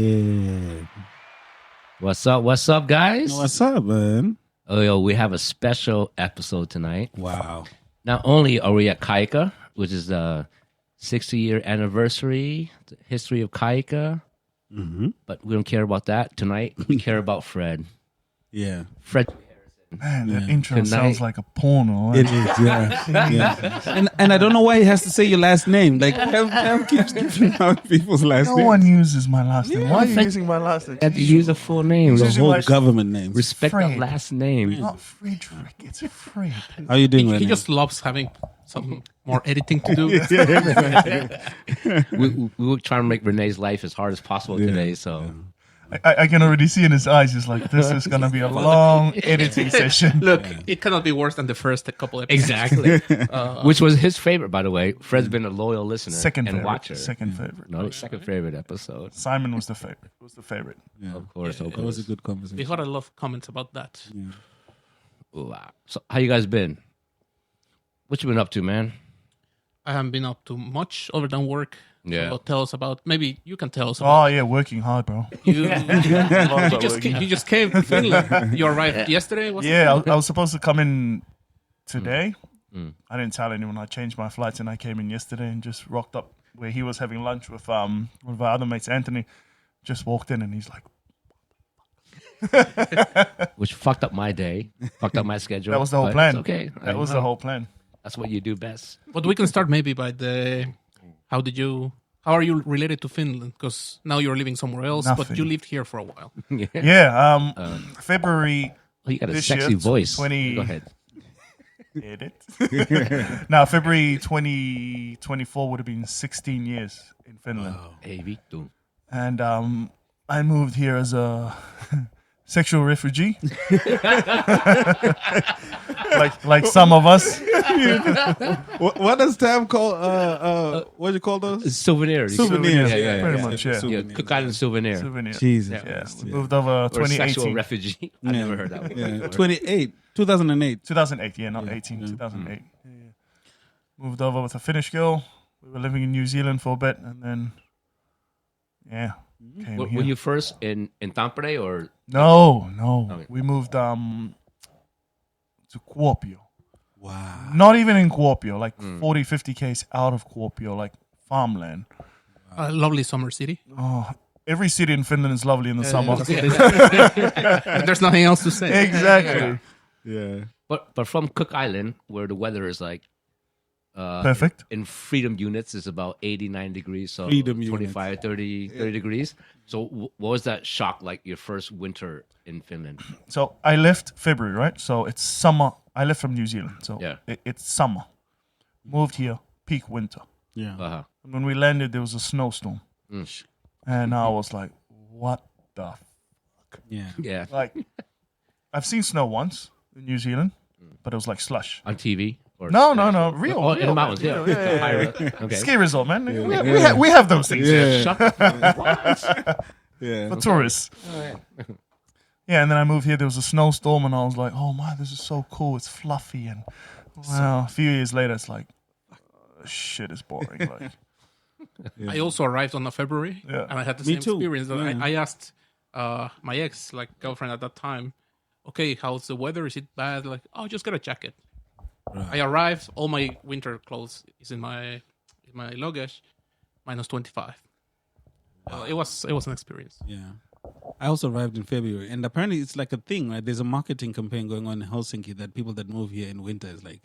Yeah. What's up? What's up, guys? What's up, man? Oh, yo, we have a special episode tonight. Wow. Not only are we at Kaijakka, which is the 60-year anniversary, the history of Kaijakka, but we don't care about that tonight. We care about Fred. Yeah. Fred. Man, that intro Tonight- sounds like a porno. It is, yeah. And I don't know why he has to say your last name. Like, Kev keeps giving out people's last No names. one uses my last name. Why are you using my last name? You have to use a full name. The Using whole my- government names. Respect the Fred. last name. It's not Friedrich, it's Fred. How you doing, He Renee? just loves having some more editing to do. We were trying to make Renee's life as hard as possible today, so... I can already see in his eyes, he's like, this is going to be a long editing session. Look, it cannot be worse than the first couple episodes. Exactly. Which was his favorite, by the way. Fred's been a loyal listener Second and favorite. watcher. Second favorite. No, second favorite episode. Simon was the favorite. Yeah. Of course, of That was a course. good conversation. We got a lot of comments about that. Wow. So, how you guys been? What you been up to, man? I haven't been up to much other than work. Yeah. So tell us about, maybe you can tell us about. Oh, yeah, working hard, bro. You just came to Finland. You arrived yesterday, wasn't it? Yeah, I was supposed to come in today. I didn't tell anyone. I changed my flights and I came in yesterday and just rocked up where he was having lunch with one of our other mates, Anthony. Just walked in and he's like, Which fucked up my day, fucked up my schedule. that was the whole but plan. it's okay. That was the whole plan. That's what you do best. But we can start maybe by how are you related to Finland? Because now you're living somewhere else, but Nothing. you lived here for a while. Yeah, February Oh, you got a this sexy year, voice. 20 Go ahead. edit. Now, February 2024 would have been 16 years in Finland. Hey, Vito. And I moved here as a sexual refugee. like some of us. What does Tam call, what do you call those? Souvenir. Souvenirs. Yeah, Pretty much, yeah. Yeah, Souvenirs. Cook Island souvenir. Souvenir. Jesus. Yeah, Christ, we yeah. moved over Or sexual 2018. refugee. I never heard that one. Yeah. 2008. 2008, yeah, not 18, 2008. Yeah. Moved over with a Finnish girl. We were living in New Zealand for a bit, and then, came Were here. you first in Tampere or? No. Okay. We moved to Kuopio. Wow. Not even in Kuopio, like 40, 50 k's out of Kuopio, like farmland. A lovely summer city. Oh, every city in Finland is lovely in the summer. There's nothing else to say. Exactly. Yeah. But from Cook Island, where the weather is like Perfect. in freedom units is about 89 degrees, so Freedom 25, 30 degrees. So what was that shock like your first winter in Finland? So I left February, right? So it's summer. I left from New Zealand. So Yeah. it's summer. Moved here, peak winter. Yeah. Uh-huh. And when we landed, there was a snowstorm. And I was like, what the Yeah. Yeah. Like, I've seen snow once in New Zealand, but it was like slush. On TV? Or No, real. Oh, in real, the mountains, man. yeah. Higher up. Okay. Ski resort, man. We have those things here Shut up. What? Yeah. for tourists. Yeah, and then I moved here. There was a snowstorm, and I was like, "Oh my, this is so cool! It's fluffy." And wow, a few years later, it's like, shit is boring. Like, I also arrived on a February, Yeah. and I had the Me same too. experience. Yeah. I asked my ex, girlfriend at that time, okay, how's the weather? Is it bad? Like, oh, just get a jacket. I arrived, all my winter clothes is in my luggage, minus 25. It was an experience. Yeah. I also arrived in February, and apparently it's like a thing, right? There's a marketing campaign going on in Helsinki that people that move here in winter is like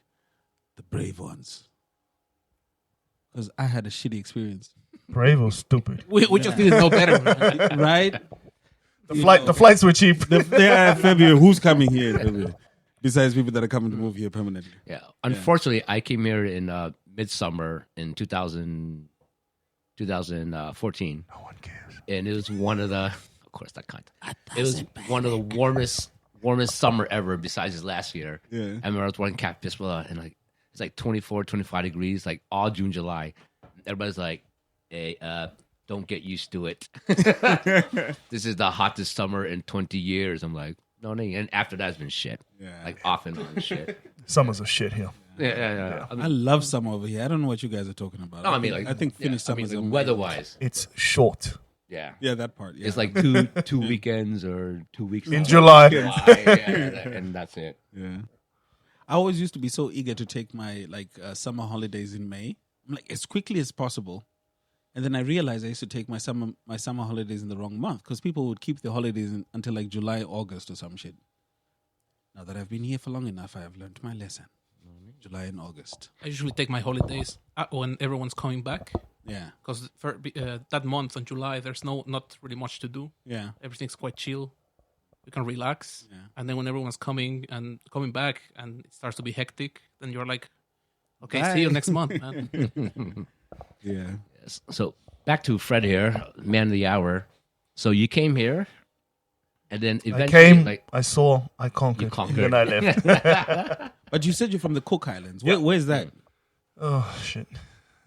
the brave ones. Because I had a shitty experience, brave or stupid? We just didn't know better. right? The flights were cheap. They are in February. Who's coming here in February? Besides people that are coming to move here permanently. Yeah. Unfortunately, I came here in midsummer in 2014. No one cares. And it was one of the, of course, that kind. It was one of the warmest summer ever besides this last year. Yeah. I remember I was wearing Cap Bismillah and like, it's like 24, 25 degrees, like all June, July. Everybody's like, hey, don't get used to it. This is the hottest summer in 20 years. I'm like, no. And after that, it's been shit. Yeah. Like off and on shit. Summer's a shit here. Yeah. I love summer over here. I don't know what you guys are talking about. No, I mean, like, I think Finnish summer is like, amazing. weather-wise. It's short. Yeah. Yeah, that part. Yeah. It's like two weekends or 2 weeks In out. July. And that's it. Yeah. I always used to be so eager to take my summer holidays in May. I'm like as quickly as possible. And then I realized I used to take my summer holidays in the wrong month because people would keep the holidays until like July, August or some shit. Now that I've been here for long enough, I have learned my lesson. July and August. I usually take my holidays when everyone's coming back. Yeah. Because that month in July, there's not really much to do. Yeah. Everything's quite chill. You can relax. Yeah. And then when everyone's coming back and it starts to be hectic, then you're like, okay, Bye. see you next month, man. Yeah. Yes. So back to Fred here, man of the hour. So you came here, and then I eventually, came, I saw, I conquered, You conquered. and then I left. But you said you're from the Cook Islands. Where's that? Oh, shit.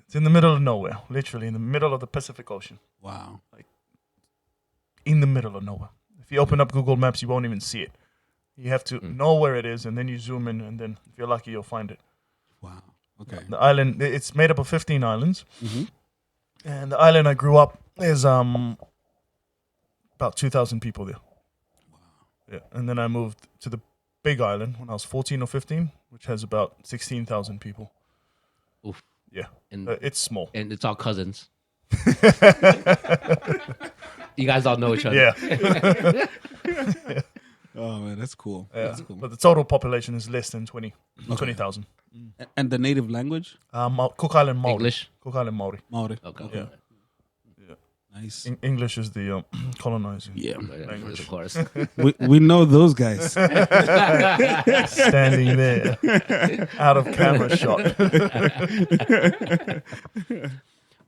It's in the middle of nowhere. Literally in the middle of the Pacific Ocean. Wow. In the middle of nowhere. If you open up Google Maps, you won't even see it. You have to know where it is, and then you zoom in, and then if you're lucky, you'll find it. Wow. Okay. The island, it's made up of 15 islands. And the island I grew up is about 2,000 people there. Wow. Yeah. And then I moved to the big island when I was 14 or 15, which has about 16,000 people. Oof. Yeah. And It's small. and it's all cousins. You guys all know each other. Yeah. Oh man, that's cool. Yeah. That's cool. But the total population is less than 20,000. And the native language? Cook Island Maori. English. Cook Island Maori. Maori. Okay. Yeah. Nice. English is the colonizing. Yeah. Language. Of course. we know those guys. Standing there, out of camera shot.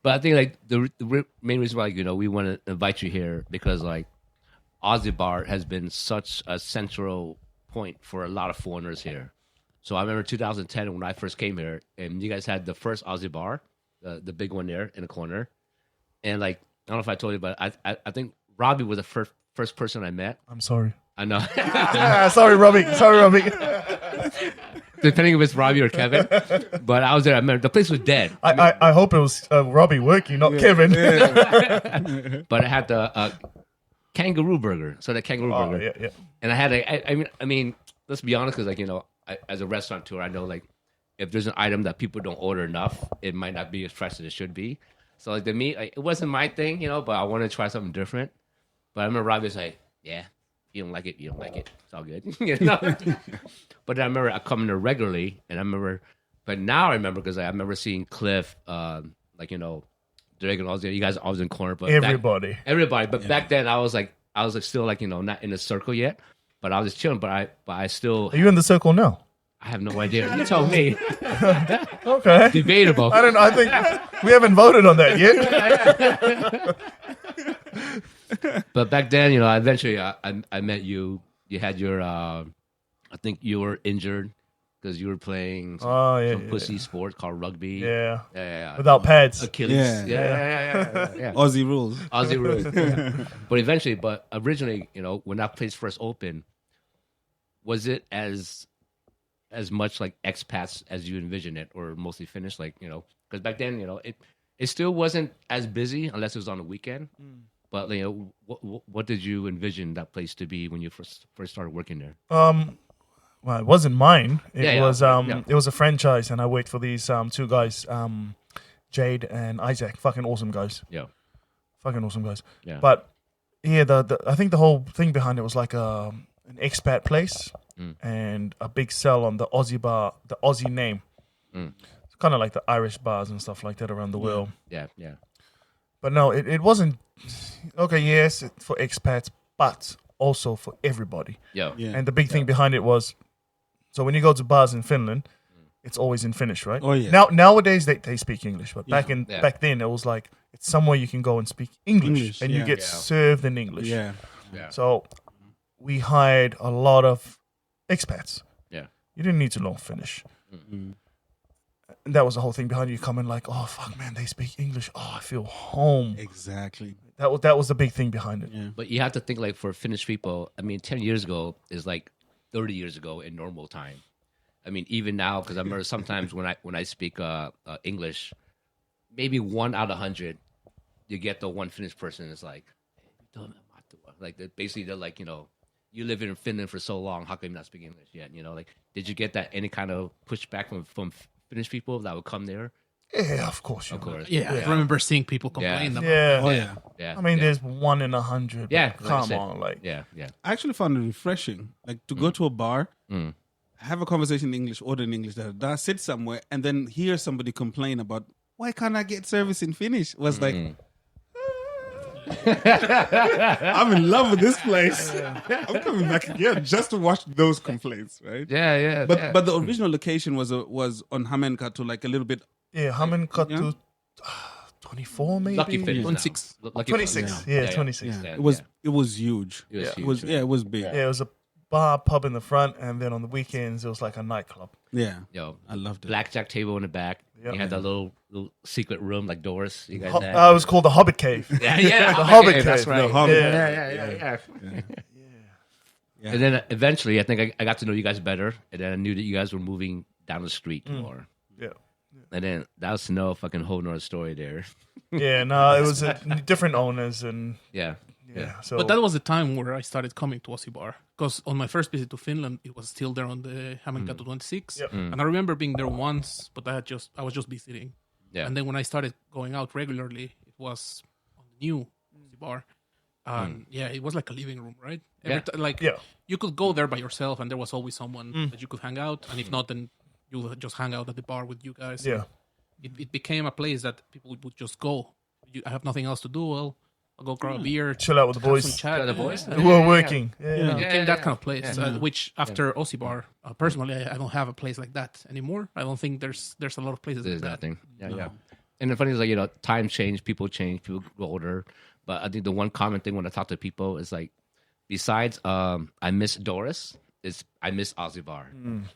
But I think like the main reason why we want to invite you here because like Aussie Bar has been such a central point for a lot of foreigners here. So I remember 2010 when I first came here, and you guys had the first Aussie Bar, the big one there in the corner, and like I don't know if I told you, but I think Robbie was the first person I met. I'm sorry. I know. Sorry, Robbie. Sorry, Robbie. Depending if it's Robbie or Kevin, but I was there. I remember the place was dead. I hope it was Robbie working, not Kevin. But I had the kangaroo burger. So the kangaroo Oh, burger. yeah. And I had I mean, let's be honest, because like as a restaurateur, I know like if there's an item that people don't order enough, it might not be as fresh as it should be. So like the meat, like, it wasn't my thing, but I wanted to try something different. But I remember Robbie was like, "Yeah, you don't like it, you don't like it. It's all good." But I remember I come in there regularly, and but now I remember because I remember seeing Cliff, Drake and all you guys always in the corner, but Everybody. everybody. But back then I was still like not in the circle yet, but I was just chilling. But I still Are you in the circle now? I have no idea. You told me. Okay. Debatable. I don't know. I think we haven't voted on that yet. But back then, eventually I met you. You had your, I think you were injured because you were playing some pussy sport called rugby. Yeah. Yeah. Without pads. Achilles. Yeah. Yeah. Aussie rules. Aussie rules. But originally, when that place first opened, was it as much like expats as you envisioned it, or mostly Finnish? Like, because back then, it still wasn't as busy unless it was on the weekend. But what did you envision that place to be when you first started working there? Well, it wasn't mine. It was yeah. It was a franchise, and I worked for these two guys, Jade and Isaac. Fucking awesome guys. Yeah. Fucking awesome guys. Yeah. But yeah, I think the whole thing behind it was like an expat place and a big sell on the Aussie Bar, the Aussie name. It's kind of like the Irish bars and stuff like that around the world. Yeah. But no, it wasn't. Okay, yes, for expats, but also for everybody. Yeah. And the big thing behind it was, so when you go to bars in Finland, it's always in Finnish, right? Oh, yeah. Nowadays they speak English, but back then it was like it's somewhere you can go and speak English and you get served in English. Yeah. So we hired a lot of expats. Yeah. You didn't need to learn Finnish. And that was the whole thing behind you coming like, oh fuck man, they speak English. Oh, I feel home. Exactly. That was the big thing behind it. Yeah. But you have to think like for Finnish people, 10 years ago is like 30 years ago in normal time. Even now, because I remember sometimes when I speak English, maybe 1 out of 100 you get the one Finnish person that's like, like basically they're like, you live in Finland for so long, how come you not speak English yet? Like, did you get that any kind of pushback from Finnish people that would come there? Yeah, of course. Of course. Yeah, I remember seeing people complain about Yeah. Oh yeah. Yeah. I mean, there's 1 in 100. Yeah, but like I come said. on, like. Yeah. I actually found it refreshing, like to go to a bar, have a conversation in English, order in English, sit somewhere, and then hear somebody complain about why can't I get service in Finnish? Was like, I'm in love with this place. I'm coming back again just to watch those complaints, right? Yeah. But the original location was on Hamenkatu, like a little bit. Yeah, Hammond cut to 24 maybe. Lucky Finnish. 26. Lucky 26. Finnish. Yeah, 26. It was huge. It It was huge. was big. Yeah, it was a bar, pub in the front, and then on the weekends it was like a nightclub. Yeah. Yo, I loved it. blackjack table in the back. Yep. You had that little secret room like Doris. You guys had. It was called the Hobbit Cave. Yeah, The Hobbit Cave. That's right. The Hobbit. Yeah. Yeah. And then eventually, I think I got to know you guys better, and then I knew that you guys were moving down the street more. Yeah. And then that was no fucking whole nother story there. Yeah, no, it was different owners and Yeah. so. But that was the time where I started coming to Aussie Bar. Because on my first visit to Finland, it was still there on the Hamenkatu 26. Yep. And I remember being there once, but I was just visiting. Yeah. And then when I started going out regularly, it was on the new Aussie Bar. Yeah, it was like a living room, right? You could go there by yourself, and there was always someone that you could hang out. And if not, then you would just hang out at the bar with you guys. Yeah. It became a place that people would just go. I have nothing else to do. Well, I'll go grab a beer, chill out with the have boys. some chat. The boys? Who are working. Yeah. It became that kind of place, which after Aussie Bar, personally, I don't have a place like that anymore. I don't think there's a lot of places There's like that. nothing. Yeah. And the funny is, like, time change, people grow older. But I think the one common thing when I talk to people is like, besides I miss Doris, I miss Aussie Bar.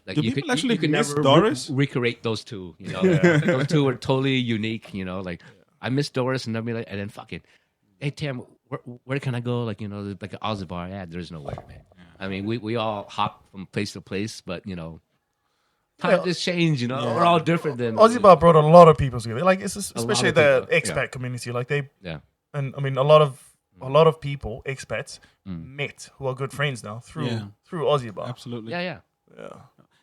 Like, Do people actually miss Doris? Recreate those two. Those two are totally unique. Like I miss Doris, and they'll be like, and then fucking, hey Tim, where can I go? Like like an Aussie Bar. Yeah, there's nowhere, man. I mean, we all hop from place to place, but times has changed. We're all different. Than Aussie Bar brought a lot of people together. Like it's especially the people, expat community. Like they, Yeah. and I mean a lot of people, expats, met who are good friends now through Aussie Bar. Absolutely. Yeah.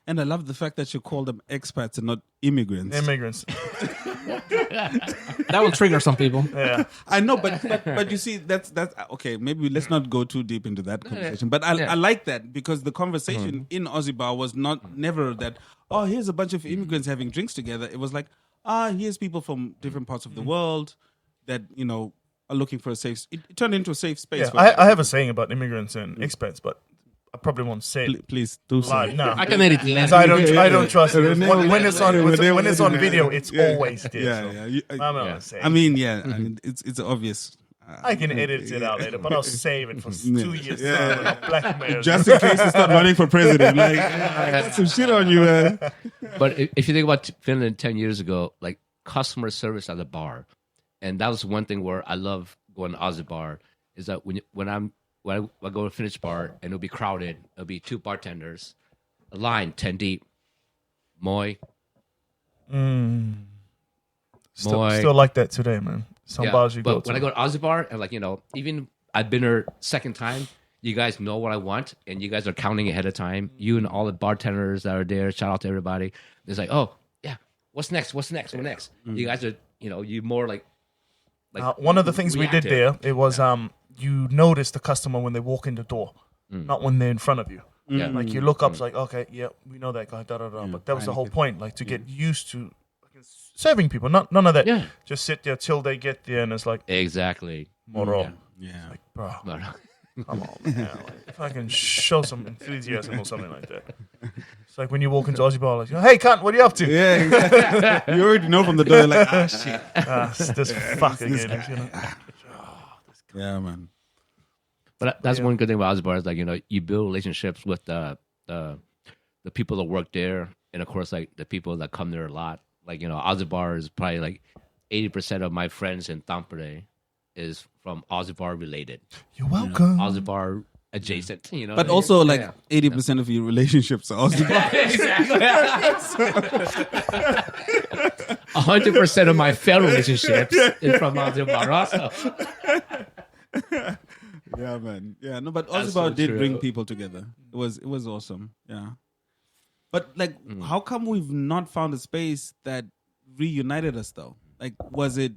And I love the fact that you call them expats and not immigrants. Immigrants. That will trigger some people. Yeah. I know, but you see, that's okay. Maybe let's not go too deep into that conversation. But I like that because the conversation in Aussie Bar was never that. Oh, here's a bunch of immigrants having drinks together. It was like, here's people from different parts of the world that are looking for a safe. It turned into a safe space. Yeah. For I have a saying about immigrants and expats, but I probably won't say it. Please do so. Live. No. I can edit it. Because I don't trust it. When it's on video, it's always there. Yeah. I'm not gonna say. I mean, it's obvious. I can edit it out later, but I'll save it for 2 years. Time and I'll blackmail Just you. in case you start running for president. Like, I got some shit on you, man. But if you think about Finland 10 years ago, like customer service at the bar, and that was one thing where I love going to Aussie Bar, is that when I go to Finnish bar and it'll be crowded, it'll be 2 bartenders, a line 10 deep, moi. Still like that today, man. Some bars you go but to. when I go to Aussie Bar, and even I've been there second time, you guys know what I want, and you guys are counting ahead of time. You and all the bartenders that are there, shout out to everybody. It's like, oh yeah, what's next? What's next? What next? You guys are, you more like one of the things we did reactive. there, it was you notice the customer when they walk in the door, not when they're in front of you. Yeah. Like you look up, it's like, okay, yeah, we know that guy, But that was the whole point, like to get used to serving people. None of that. Yeah. Just sit there till they get there, and it's like, Exactly. moro. Yeah. Like, bro, No. come on, man. Like, if I can show some enthusiasm or something like that. It's like when you walk into Aussie Bar, like, hey, cunt, what are you up to? Yeah, exactly. You already know from the door, like, shit. This fuck again. Yeah, man. But that's one good thing about Aussie Bar is you build relationships with the people that work there, and of course like the people that come there a lot. Like Aussie Bar is probably like 80% of my friends in Tampere is from Aussie Bar related. You're welcome. Aussie Bar adjacent, But also, like 80% of your relationships are Aussie Bar. Exactly. 100% of my failed relationships is from Aussie Bar also. Yeah, man. Yeah, no, but That's Aussie Bar so did true. bring people together. It was awesome. Yeah. But like, how come we've not found a space that reunited us though? Like, was it,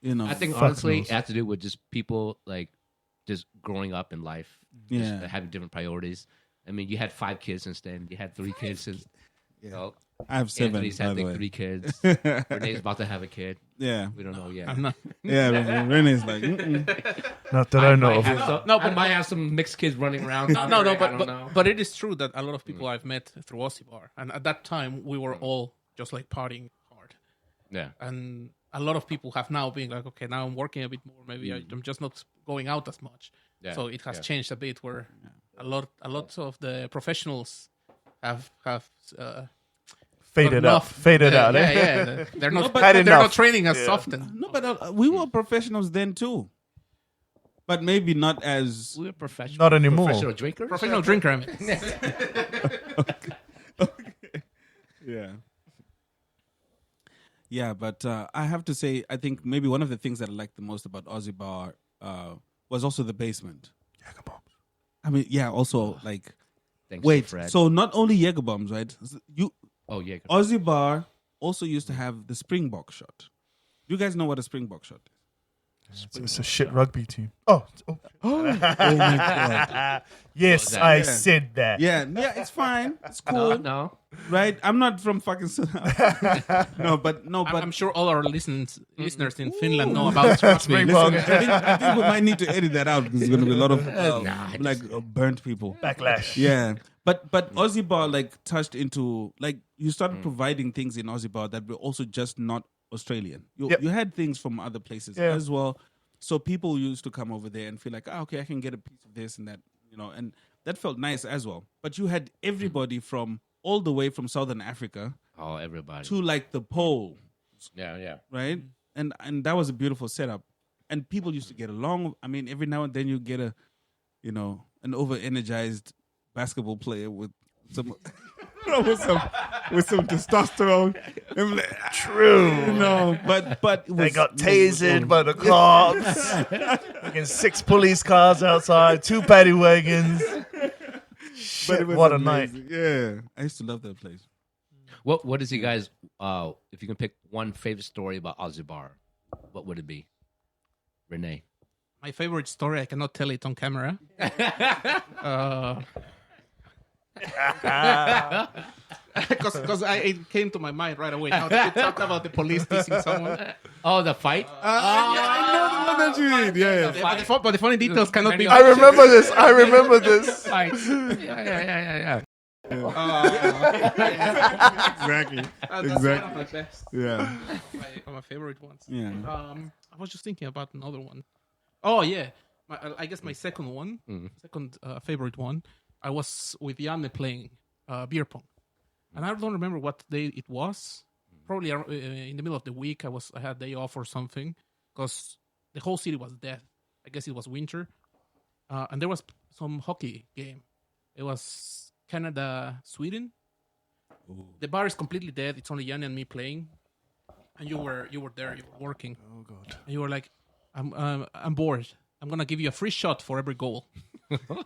I think Fuck honestly, knows. it has to do with just people like just growing up in life, just Yeah. having different priorities. I mean, you had 5 kids since then. You had 3 kids since. You know, I have 7, Anthony's by had the like way. 3 kids. Renee's about to have a kid. Yeah. We don't know yet. I'm not. Yeah, Renee's like, mm-mm. Not that I know Might of. have some, No, I but- might have some mixed kids running around. No, I don't but know. but it is true that a lot of people I've met through Aussie Bar, and at that time we were all just like partying hard, Yeah. and a lot of people have now been like, okay, now I'm working a bit more. Maybe I'm just not going out as much. Yeah, So it has yeah. changed a bit. Where a lot of the professionals have Faded enough. out. Faded out. Yeah, eh? yeah. They're not. Had They're enough. not training as Yeah. often. No, but we were professionals then too. But maybe not as. We're professional. Not anymore. Professional drinkers. Professional drinker, I mean. Yeah. Yeah, but I have to say, I think maybe one of the things that I liked the most about Aussie Bar was also the basement. I mean, yeah, also like, Thanks, wait, Fred. so not only Jaeger bombs, right? Oh yeah. Aussie Bar also used to have the Springbok shot. You guys know what a Springbok shot is? It's a shit rugby team. Oh Oh my god! yes, that? I Yeah. said that. Yeah, it's fine. It's No, cool, no. right? I'm not from fucking. but I'm sure all our listeners in Finland know about rugby. Listen, I think we might need to edit that out because there's going to be a lot of burnt people. Backlash. Yeah, but Aussie Bar like touched into like you started providing things in Aussie Bar that were also just not Australian. You had things from other places Yeah. as well. So people used to come over there and feel like, okay, I can get a piece of this and that, and that felt nice as well. But you had everybody from all the way from Southern Africa Oh, everybody. to like the pole, Yeah. right? And that was a beautiful setup. And people used to get along. I mean, every now and then you get an over-energized basketball player with some with some testosterone. I'm like, True. but it They was, got tasered by the cops. Fucking 6 police cars outside, 2 paddy wagons. but Shit, it was what a night. amazing. Yeah, I used to love that place. What is you guys? If you can pick one favorite story about Aussie Bar, what would it be? Renee. My favorite story, I cannot tell it on camera. Because it came to my mind right away. Now that you talk about the police teasing someone. Oh, the fight. I know the one that you mean. Yeah. But the funny details cannot be. I remember this. Fight. Yeah. Exactly. That's one of my best. Yeah. My favorite ones. Yeah. I was just thinking about another one. Oh yeah, I guess my second one, second favorite one. I was with Janne playing beer pong, and I don't remember what day it was. Probably in the middle of the week. I had day off or something because the whole city was dead. I guess it was winter, and there was some hockey game. It was Canada Sweden. The bar is completely dead. It's only Janne and me playing, and you were there. You were working. Oh god. And you were like, I'm bored. I'm gonna give you a free shot for every goal.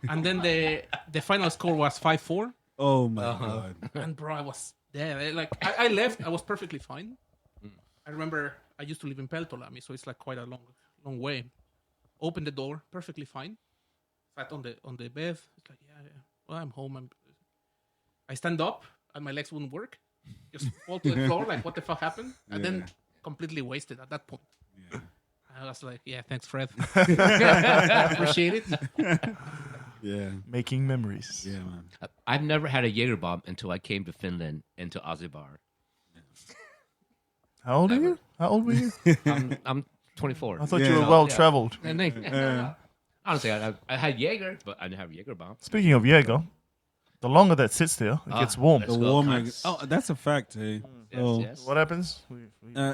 And then the final score was 5-4. Oh my god. And bro, I was there. Like I left. I was perfectly fine. I remember I used to live in Peltolami, so it's like quite a long way. Opened the door, perfectly fine. Sat on the bed. It's like yeah. Well, I'm home. I stand up and my legs wouldn't work. Just fall to the floor. Like what the fuck happened? And then completely wasted at that point. Yeah. I was like, yeah, thanks, Fred. I appreciate it. Yeah. Making memories. Yeah, man. I've never had a Jaeger bomb until I came to Finland and to Aussie Bar. How old are you? How old were you? I'm 24. I thought Yeah. you were well traveled. And then, honestly, I had Jaeger, but I didn't have Jaeger bomb. Speaking of Jaeger, the longer that sits there, it gets warm. let's The go, warmer. cunts. Oh, that's a fact. Hey. Yes. What happens? We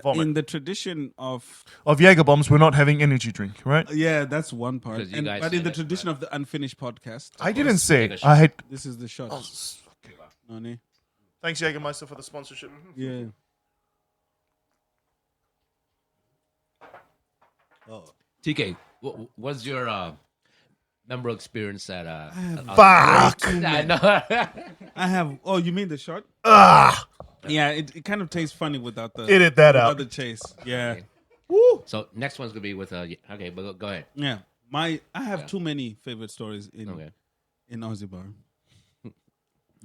vomit. In the tradition of Jaeger bombs, we're not having energy drink, right? yeah, that's one part. Because you guys But in said the it, tradition of the unfinished podcast, I didn't say take a it. shot. I had. this is the shot. Nani? Thanks, Jägermeister, for the sponsorship. Yeah. TK, what's your memorable experience at Fuck. I know. I have. Oh, you mean the shot? Ah, Yeah, it kind of tastes funny without the edit that without out. the chase. Yeah, Okay. woo. So next one's gonna be with okay, but go ahead. Yeah, I have too many favorite stories Okay. in Aussie Bar.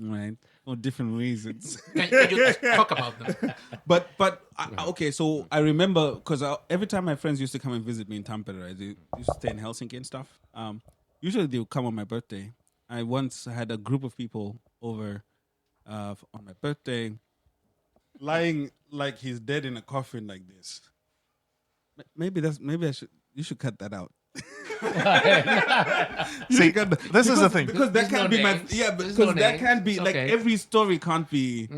Right, for different reasons. Can you talk about them? But okay, so I remember because every time my friends used to come and visit me in Tampere, right, they used to stay in Helsinki and stuff. Usually they would come on my birthday. I once had a group of people over on my birthday, lying like he's dead in a coffin like this. Maybe you should cut that out. See, this is the thing. Because that There's can't no be names. because There's no that names. can't be It's like okay. every story can't be.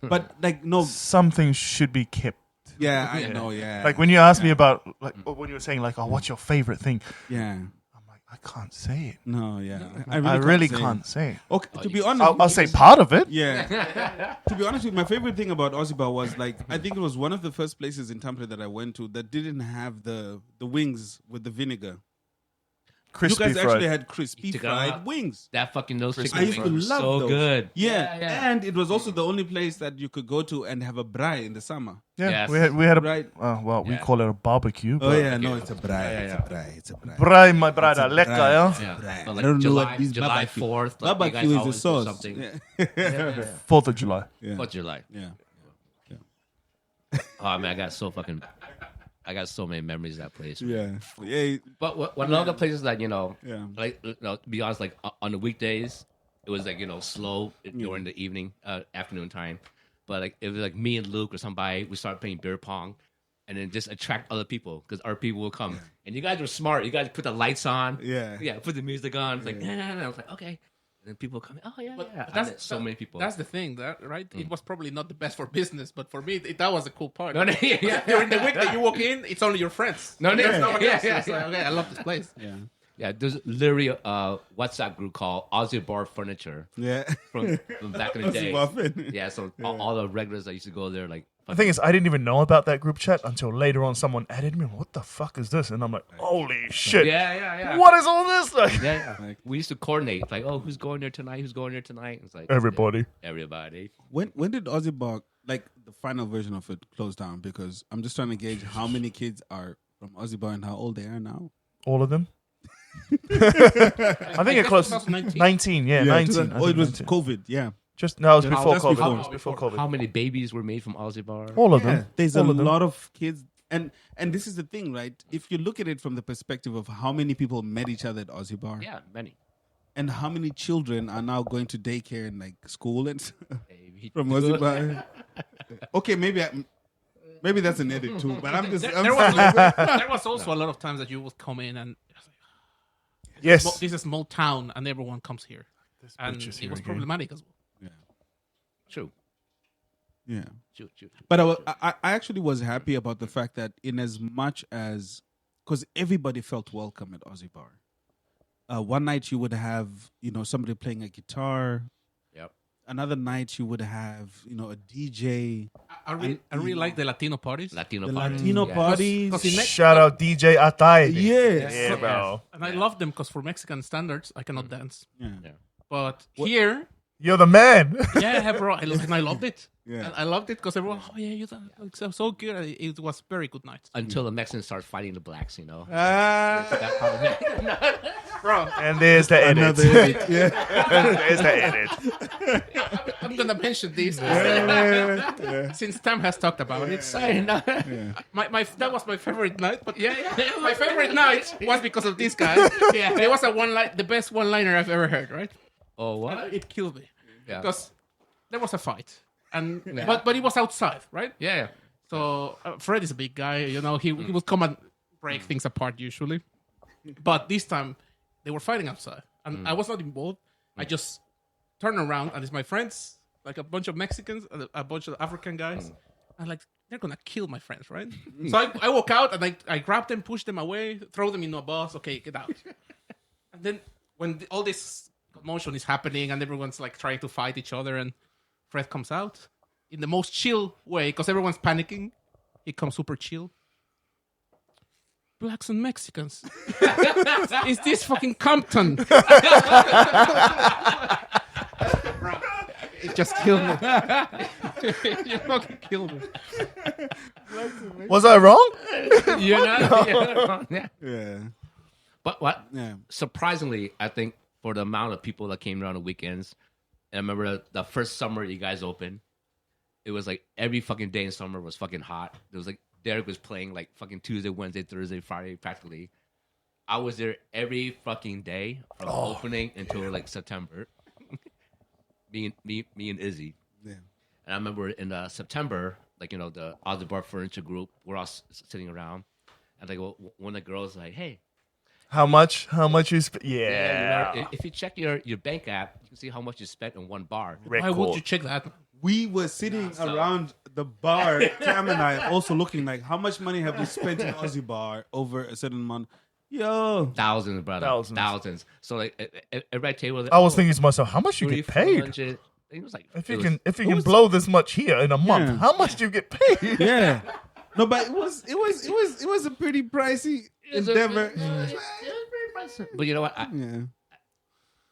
But like no, Some things should be kept. yeah, I know, yeah. Like when you asked me about, like, or when you were saying, like, oh, what's your favorite thing? yeah, I'm like, I can't say it. no, yeah. I really say. can't say it. Okay, to be honest, I'll say part of it. yeah. To be honest with you, my favorite thing about Aussie Bar was like I think it was one of the first places in Tampere that I went to that didn't have the wings with the vinegar. Crispy you guys fried. actually had crispy took it fried out? wings. That fucking nose chicken. I used to was love so those. good. Yeah. And it was also the only place that you could go to and have a braai in the summer. Yeah, Yes. we had a Right. Well, we Yeah. call it a barbecue. Oh but yeah, no, it's a braai. Yeah, It's yeah. a braai. It's a braai. Braai, my brother, It's a lekker, braai. yeah. Yeah. Right. So I like don't know July, what these July barbecue. 4th. Like, you guys Barbecue is the always do sauce. something. Yeah. 4th of July. Yeah. What's July? Yeah. Oh man, I got so many memories of that place. Yeah. Yeah. But one of the places that Yeah. like to be honest, like on the weekdays, it was like slow during the evening, afternoon time. But like it was like me and Luke or somebody, we started playing beer pong, and then just attract other people because other people will come. And you guys were smart. You guys put the lights on. Yeah. Put the music on. It's like, and I was like, okay. And then people come. Oh yeah, But yeah. I that's met so many people. That's the thing, right? It was probably not the best for business, but for me, that was a cool part. No, yeah. During the week that you walk in, it's only your friends. No, There's no one else. yeah. It's like, okay, I love this place. Yeah. Yeah, there's literally a WhatsApp group called Aussie Bar Furniture Yeah. from back in the day. Muffin. Yeah, so all the regulars that used to go there, like, The thing is, I didn't even know about that group chat until later on. Someone added me. What the fuck is this? And I'm like, holy shit! yeah. What is all this? Like, Yeah. We used to coordinate, like, oh, who's going there tonight? Who's going there tonight? It's like everybody. everybody. When did Aussie Bar, like the final version of it, close down? Because I'm just trying to gauge how many kids are from Aussie Bar and how old they are now. All of them. I think it closed 2019. 19. Yeah, 19. Oh, it was 19. COVID. Yeah. Just no, it was before just COVID. before. It was before COVID. How many babies were made from Aussie Bar? All of Yeah, them. there's All a of them. lot of kids, and this is the thing, right? If you look at it from the perspective of how many people met each other at Aussie Bar, Yeah, many. and how many children are now going to daycare and like school and Baby. from Aussie Bar. Okay, maybe that's an edit too, but I'm just. There was also a lot of times that you would come in and Yes. this is a small town and everyone comes here, and bitch is it here was again. problematic as well. True. Yeah. True. But I actually was happy about the fact that in as much as, because everybody felt welcome at Aussie Bar. One night you would have, somebody playing a guitar. Yep. Another night you would have, a DJ. I really like the Latino parties, Latino The party. Latino Yeah. parties. Because in Shout out DJ Atay. Yes. Yeah, bro. and I love them because for Mexican standards, I cannot dance. Yeah. Yeah. But here, You're the man. yeah, bro, I loved it. Yeah. And I loved it because everyone, oh yeah, you done so good. It was very good night, Until the Mexicans start fighting the blacks, Ah, That part of it. bro. And there's the edit. another edit. Yeah. There's the edit. I'm gonna mention this since Tam has talked about it. Sorry, no. That was my favorite night, but my favorite night was because of this guy. Yeah, it was the best one-liner I've ever heard. Right? Oh, what? It killed me Yeah. because there was a fight, and but it was outside, right? Yeah. So Fred is a big guy, he would come and break things apart usually. But this time they were fighting outside, and I was not involved. I just turned around, and it's my friends, like a bunch of Mexicans, and a bunch of African guys. And like they're gonna kill my friends, right? So I walk out and I grab them, push them away, throw them in a bus. Okay, get out. And then when all this commotion is happening and everyone's like trying to fight each other, and Fred comes out in the most chill way because everyone's panicking. He comes super chill. blacks and Mexicans. Is this fucking Compton? It just killed me. You fucking killed me. Was I wrong? You're not. Yeah. Yeah. But what? Yeah. Surprisingly, I think for the amount of people that came around the weekends, and I remember the first summer you guys opened, it was like every fucking day in summer was fucking hot. It was like Derek was playing like fucking Tuesday, Wednesday, Thursday, Friday, practically. I was there every fucking day from opening until like September. me and Izzy. Yeah. And I remember in September, like, the Aussie Bar furniture group, we're all sitting around, and like one of the girls like, hey. How much you spent? Yeah. If you check your bank app, you can see how much you spent on one bar. Why would you check that? We were sitting around the bar, Cam and I, also looking like, how much money have we spent in Aussie Bar over a certain month? Yo. Thousands, brother. Thousands. So like every table. I was thinking to myself, how much you get paid? It was like If you can blow this much here in a month, Yeah. how much do you get paid? Yeah. No, but it was a pretty pricey endeavor. But you know what? Yeah.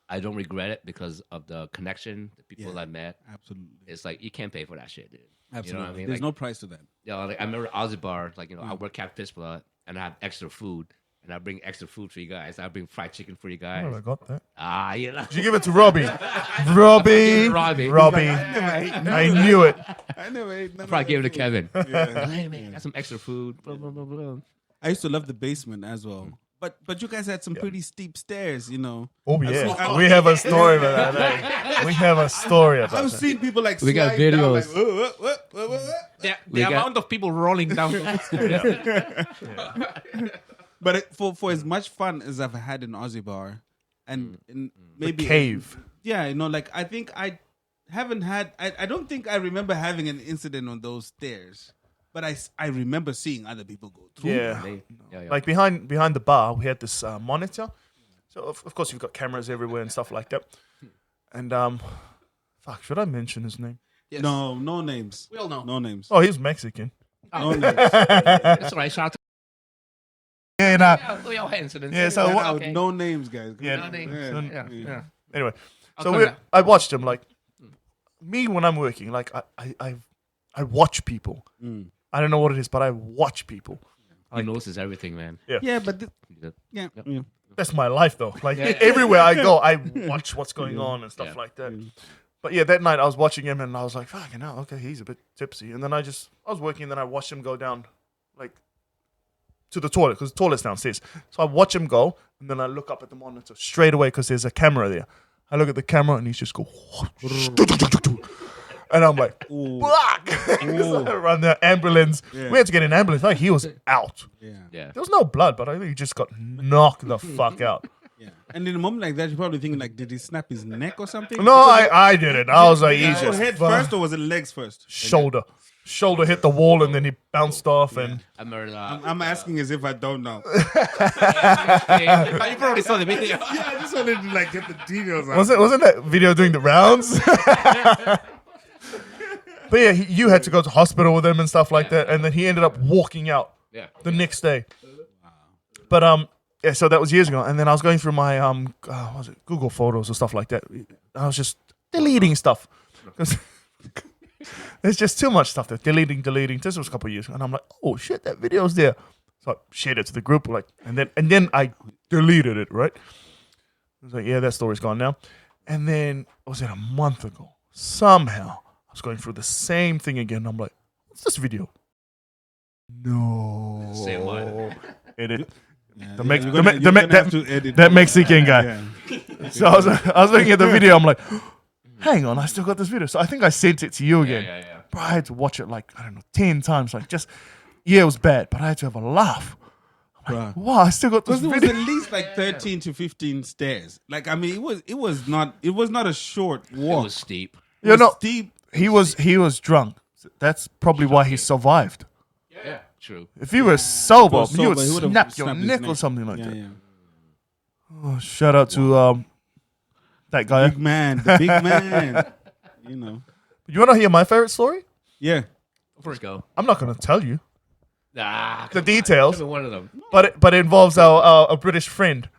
I don't regret it because of the connection, the people I met. Absolutely. It's like you can't pay for that shit, dude. Absolutely. You know what I mean? There's Like, no price to that. like I remember Aussie Bar, like I work at Fistula and I have extra food. And I bring extra food for you guys. I bring fried chicken for you guys. Oh, I got that. Did Did you give it to Robbie? Robbie. I knew it. I never ate none I of probably that gave it to food. Kevin. Yeah. Hey man, got some extra food. Blah, blah, blah, blah. I used to love the basement as well. But you guys had some pretty steep stairs, Oh, yeah. We have a story about that. Eh? We have a story about I've that. seen people like We got slide down, videos. like, what? The amount of people rolling down. But for as much fun as I've had in Aussie Bar, and maybe Cave. yeah, like I think I haven't had. I don't think I remember having an incident on those stairs, but I remember seeing other people go through. Yeah. Yeah. Like behind the bar, we had this monitor. So of course you've got cameras everywhere and stuff like that. And fuck, should I mention his name? Yes. No names. We all know. No names. Oh, he's Mexican. No names. That's right. Shout out to Yeah, incidents. Yeah, so what- Okay. No names, guys. Yeah. No names. Yeah. Yeah. Anyway, I'll so come back. I watched him. Like me when I'm working, like I watch people. I don't know what it is, but I watch people. He notices everything, man. Yeah, but Yep. That's my life, though. Like everywhere I go, I watch what's going on and stuff Yeah. like that. But yeah, that night I was watching him and I was like, fucking hell, okay, he's a bit tipsy. And then I was working and then I watched him go down, like, to the toilet because the toilet's downstairs. So I watch him go and then I look up at the monitor straight away because there's a camera there. I look at the camera and he's just go, and I'm like, black. I run the ambulance. Yeah. We had to get an ambulance. Like he was out. yeah. Yeah. There was no blood, but I think he just got knocked the fuck out. Yeah. And in a moment like that, you're probably thinking like, did he snap his neck or something? No, I did it. I was like, Did he's it go just head fuck. first or was it legs first? Shoulder hit the wall and then he bounced off and I remember I'm asking as if I don't know. You probably saw the video. Yeah, I just wanted to like get the details out. wasn't that video doing the rounds? But yeah, you had to go to hospital with him and stuff like that, and then he ended up walking out the next day. But yeah, so that was years ago, and then I was going through my what was it, Google Photos and stuff like that. I was just deleting stuff because there's just too much stuff there. Deleting. This was a couple of years ago, and I'm like, oh shit, that video's there. So I shared it to the group, like, and then I deleted it. Right? I was like, yeah, that story's gone now. And then was it a month ago? Somehow I was going through the same thing again. And I'm like, what's this video? No. Say what? Edit. Yeah, The you're gonna have to edit that Mexican guy. Yeah. So I was looking at the video. I'm like, hang on, I still got this video. So I think I sent it to you again. Yeah. But I had to watch it like, I don't know, 10 times. Like just, yeah, it was bad, but I had to have a laugh. Bruh. Wow, I still got this Because it was video. at least like 13 to 15 stairs. Like I mean, it was not a short It walk. was steep. It was know, steep. He was drunk. That's probably why he survived. Yeah. True. If he was sober, Was you would sober, he would've snap your snapped his neck or neck. something like Yeah, that. yeah. Oh, shout out to that guy. Big man, the big man. You know. You want to hear my favorite story? Yeah. Let's go. I'm not going to tell you. Ah, the come on. details. Tell me one of them. But it involves our a British friend.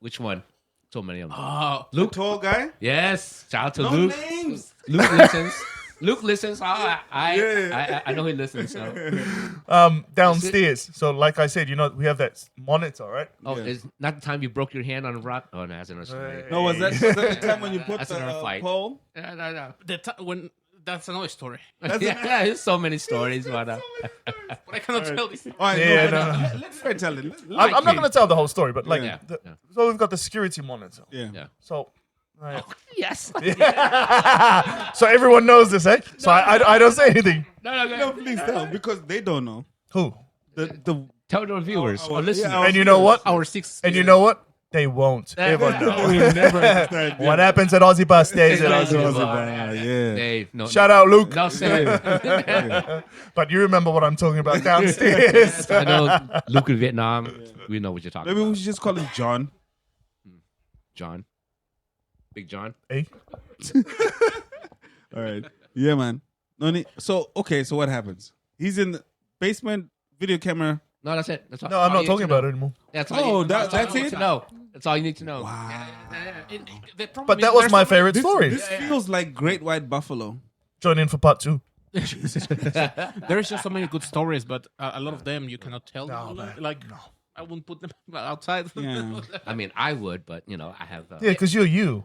Which one? So many of them. Oh, The tall guy. Yes. Shout out to No Luke. names. Luke listens. Luke listens. I Yeah. know he listens. So. Downstairs. So like I said, we have that monitor, right? Oh, Yeah. it's not the time you broke your hand on a rock. Oh, no, that's another story. No, was that the time when you put That's the another fight. pole? No. when that's another story. Yeah, there's so many stories. But, But I cannot tell this. All right, Yeah, no. Let Fred tell it. I'm not going to tell the whole story, but like, Yeah. so we've got the security monitor. Yeah. Yeah. So, right. Yes. So everyone knows this, eh? So I don't say anything. No, please tell because they don't know. Who? The Tell the viewers or our- listeners. yeah, And you know what? Our six. And you know what? They won't ever know. we never understand. What happens at Aussie Bar stays at Aussie Aussie Bar. Bar, yeah. Dave, no. Shout out, Luke. No, Sam. But you remember what I'm talking about downstairs. I know Luke in Vietnam. We know what you're talking Maybe about. we should just call him John. John. Big John. Hey, All right. Yeah, man. No need. So what happens? He's in the basement, video camera. No, that's it. That's all, no, I'm all not you need talking to about know. it anymore. That's Oh, all that's all you need it? to know. That's all you need to know. Wow. But that was my favorite story. This feels like Great White Buffalo. Join in for part 2. There's just so many good stories, but a lot of them you cannot tell. No, man. Like, I wouldn't put them outside. Yeah. I mean, I would, but I have. Yeah, because you're you.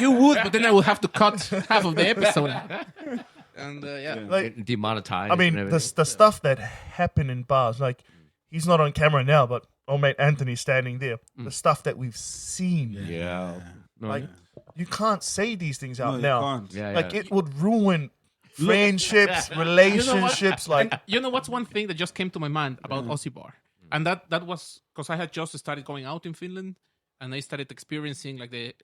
You would, but then I would have to cut half of the episode. And yeah. Like, demonetized. I mean, and the everything. stuff that happened in bars, like, he's not on camera now, but old mate Anthony's standing there. The stuff that we've seen. Yeah. No, Like, you can't say these things out No, you now. can't. yeah. Like, it would ruin friendships, relationships. Like, You know what's one thing that just came to my mind about Aussie Bar? And that was because I had just started going out in Finland and I started experiencing like the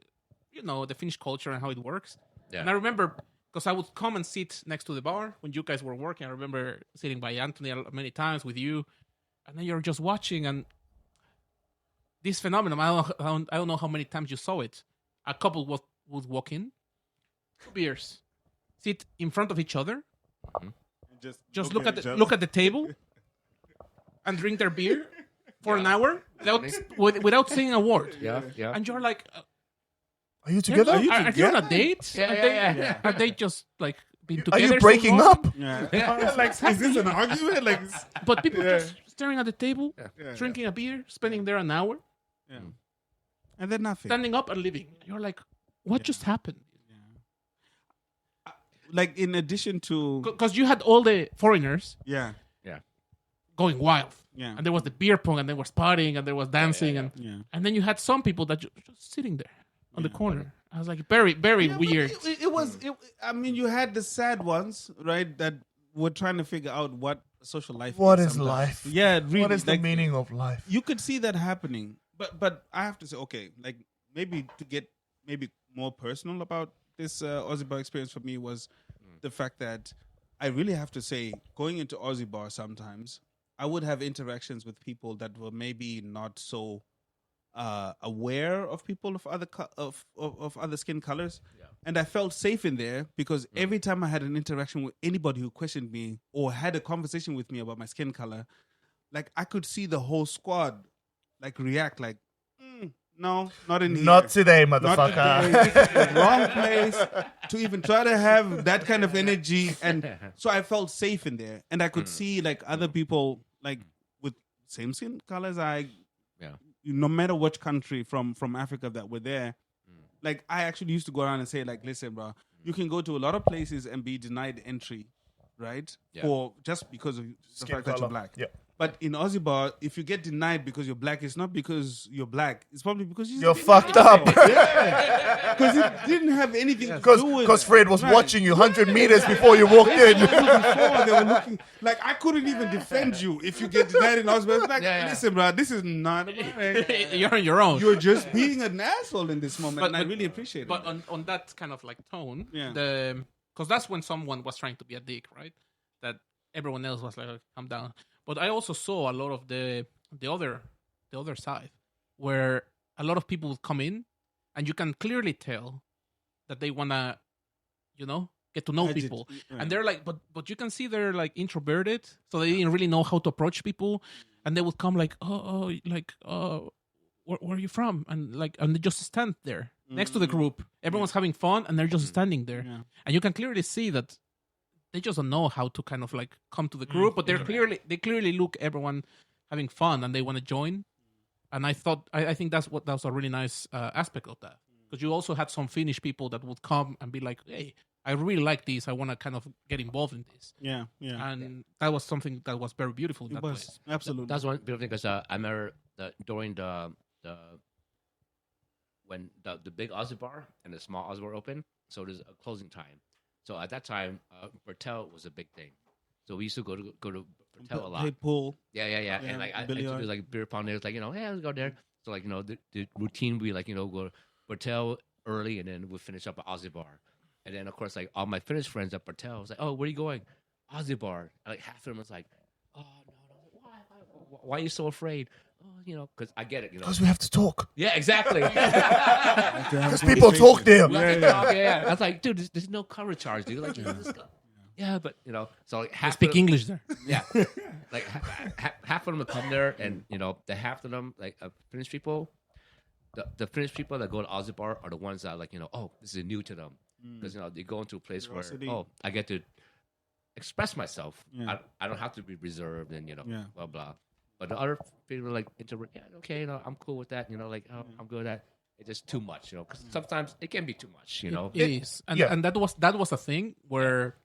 Finnish culture and how it works. Yeah. And I remember because I would come and sit next to the bar when you guys were working. I remember sitting by Anthony many times with you, and then you're just watching and this phenomenon. I don't know how many times you saw it. A couple would walk in, 2 beers, sit in front of each other, just look at the table, and drink their beer for an hour without saying a word. Yeah. And you're like, are you together? are you on a date? Yeah. Are they just like been Are together? you so breaking long? up? Yeah. Like, is this an argument? Like, But people just staring at the table, drinking a beer, spending there an hour, and then nothing. standing up and leaving. You're like, what just happened? Like, in addition to Because you had all the foreigners yeah, going wild. yeah, And there was the beer pong, and there was partying, and there was dancing, yeah. and then you had some people that just sitting there on the corner. I was like, very, very weird. It was. I mean, you had the sad ones, right? That were trying to figure out what social life. What is sometimes. life? Yeah, really. What is the like, meaning of life? You could see that happening, but I have to say, okay, like maybe to get more personal about this Aussie Bar experience for me was the fact that I really have to say, going into Aussie Bar sometimes, I would have interactions with people that were maybe not so aware of people of other of other skin colors, and I felt safe in there because every time I had an interaction with anybody who questioned me or had a conversation with me about my skin color, like I could see the whole squad like react like, no, not in here. Not today, Not motherfucker. today. This is the wrong place to even try to have that kind of energy. And so I felt safe in there. And I could see like other people like with same skin colors. No matter which country from Africa that were there, like I actually used to go around and say like, listen, bro, you can go to a lot of places and be denied entry, right? Yeah. For just because of the fact that you're black. Yeah. But in Aussie Bar, if you get denied because you're black, it's not because you're black. It's probably because You're fucked up. Because it didn't have anything to do with Because Fred was Right. watching you 100 meters before you walked in. Before they were looking like I couldn't even defend you if you get denied in Aussie Bar. It's like, listen, bro, this is not. You're on your own. You're just being an asshole in this moment, and I but- really appreciate it. But on that kind of like tone, Yeah. because that's when someone was trying to be a dick, right? That everyone else was like, "Calm down." But I also saw a lot of the other side, where a lot of people would come in, and you can clearly tell that they wanna, get to know people. And they're like, but you can see they're like introverted, so they didn't really know how to approach people. And they would come like, where are you from? And they just stand there next to the group. Everyone's having fun, and they're just standing there. Yeah. And you can clearly see that they just don't know how to kind of like come to the group, but they clearly look everyone having fun, and they want to join. And I think that was a really nice aspect of that, because you also had some Finnish people that would come and be like, hey, I really like this. I want to kind of get involved in this. Yeah. And that was something that was very beautiful in that place. Absolutely. That's one beautiful thing, because I remember during when the big Aussie Bar and the small Aussie Bar open, so there's a closing time. So at that time, Bertel was a big thing. So we used to go to Bertel a lot. Play pool. Yeah. And like I do like beer pong. There's like, hey, let's go there. So like, the routine would be like, go to Bertel early, and then we'll finish up at Aussie Bar. And then, of course, like, all my Finnish friends at Bertel was like, oh, where are you going? Aussie Bar. And, like, half of them was like, oh, no. Why are you so afraid? Oh, because I get it, Because we have to talk. Yeah, exactly. Because people talk there. Yeah. I was like, dude, there's no cover charge, dude. Like, let's go. Yeah, but, so like half speak English there. Yeah. Like, half of them would come there, and, the half of them, like, Finnish people, the Finnish people that go to Aussie Bar are the ones that are like, this is new to them. Because they go into a place where I get to express myself. Yeah. I don't have to be reserved and blah blah. But the other people are like introvert. Yeah, okay, I'm cool with that. I'm good at. It's just too much. Because sometimes it can be too much. It is, and that was a thing where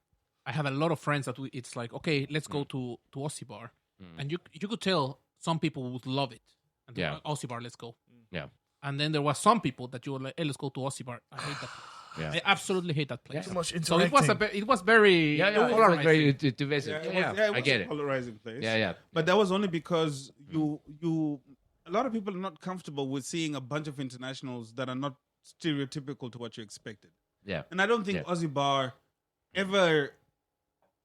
I have a lot of friends that it's like, okay, let's go to Aussie Bar, and you could tell some people would love it. And like, Aussie Bar, let's go. Yeah. And then there was some people that you were like, hey, let's go to Aussie Bar. I hate that place. Yeah. I absolutely hate that place. Too much so it was very very divisive. It was I get a polarizing place. Yeah. But that was only because you a lot of people are not comfortable with seeing a bunch of internationals that are not stereotypical to what you expected. Yeah. And I don't think Aussie Bar ever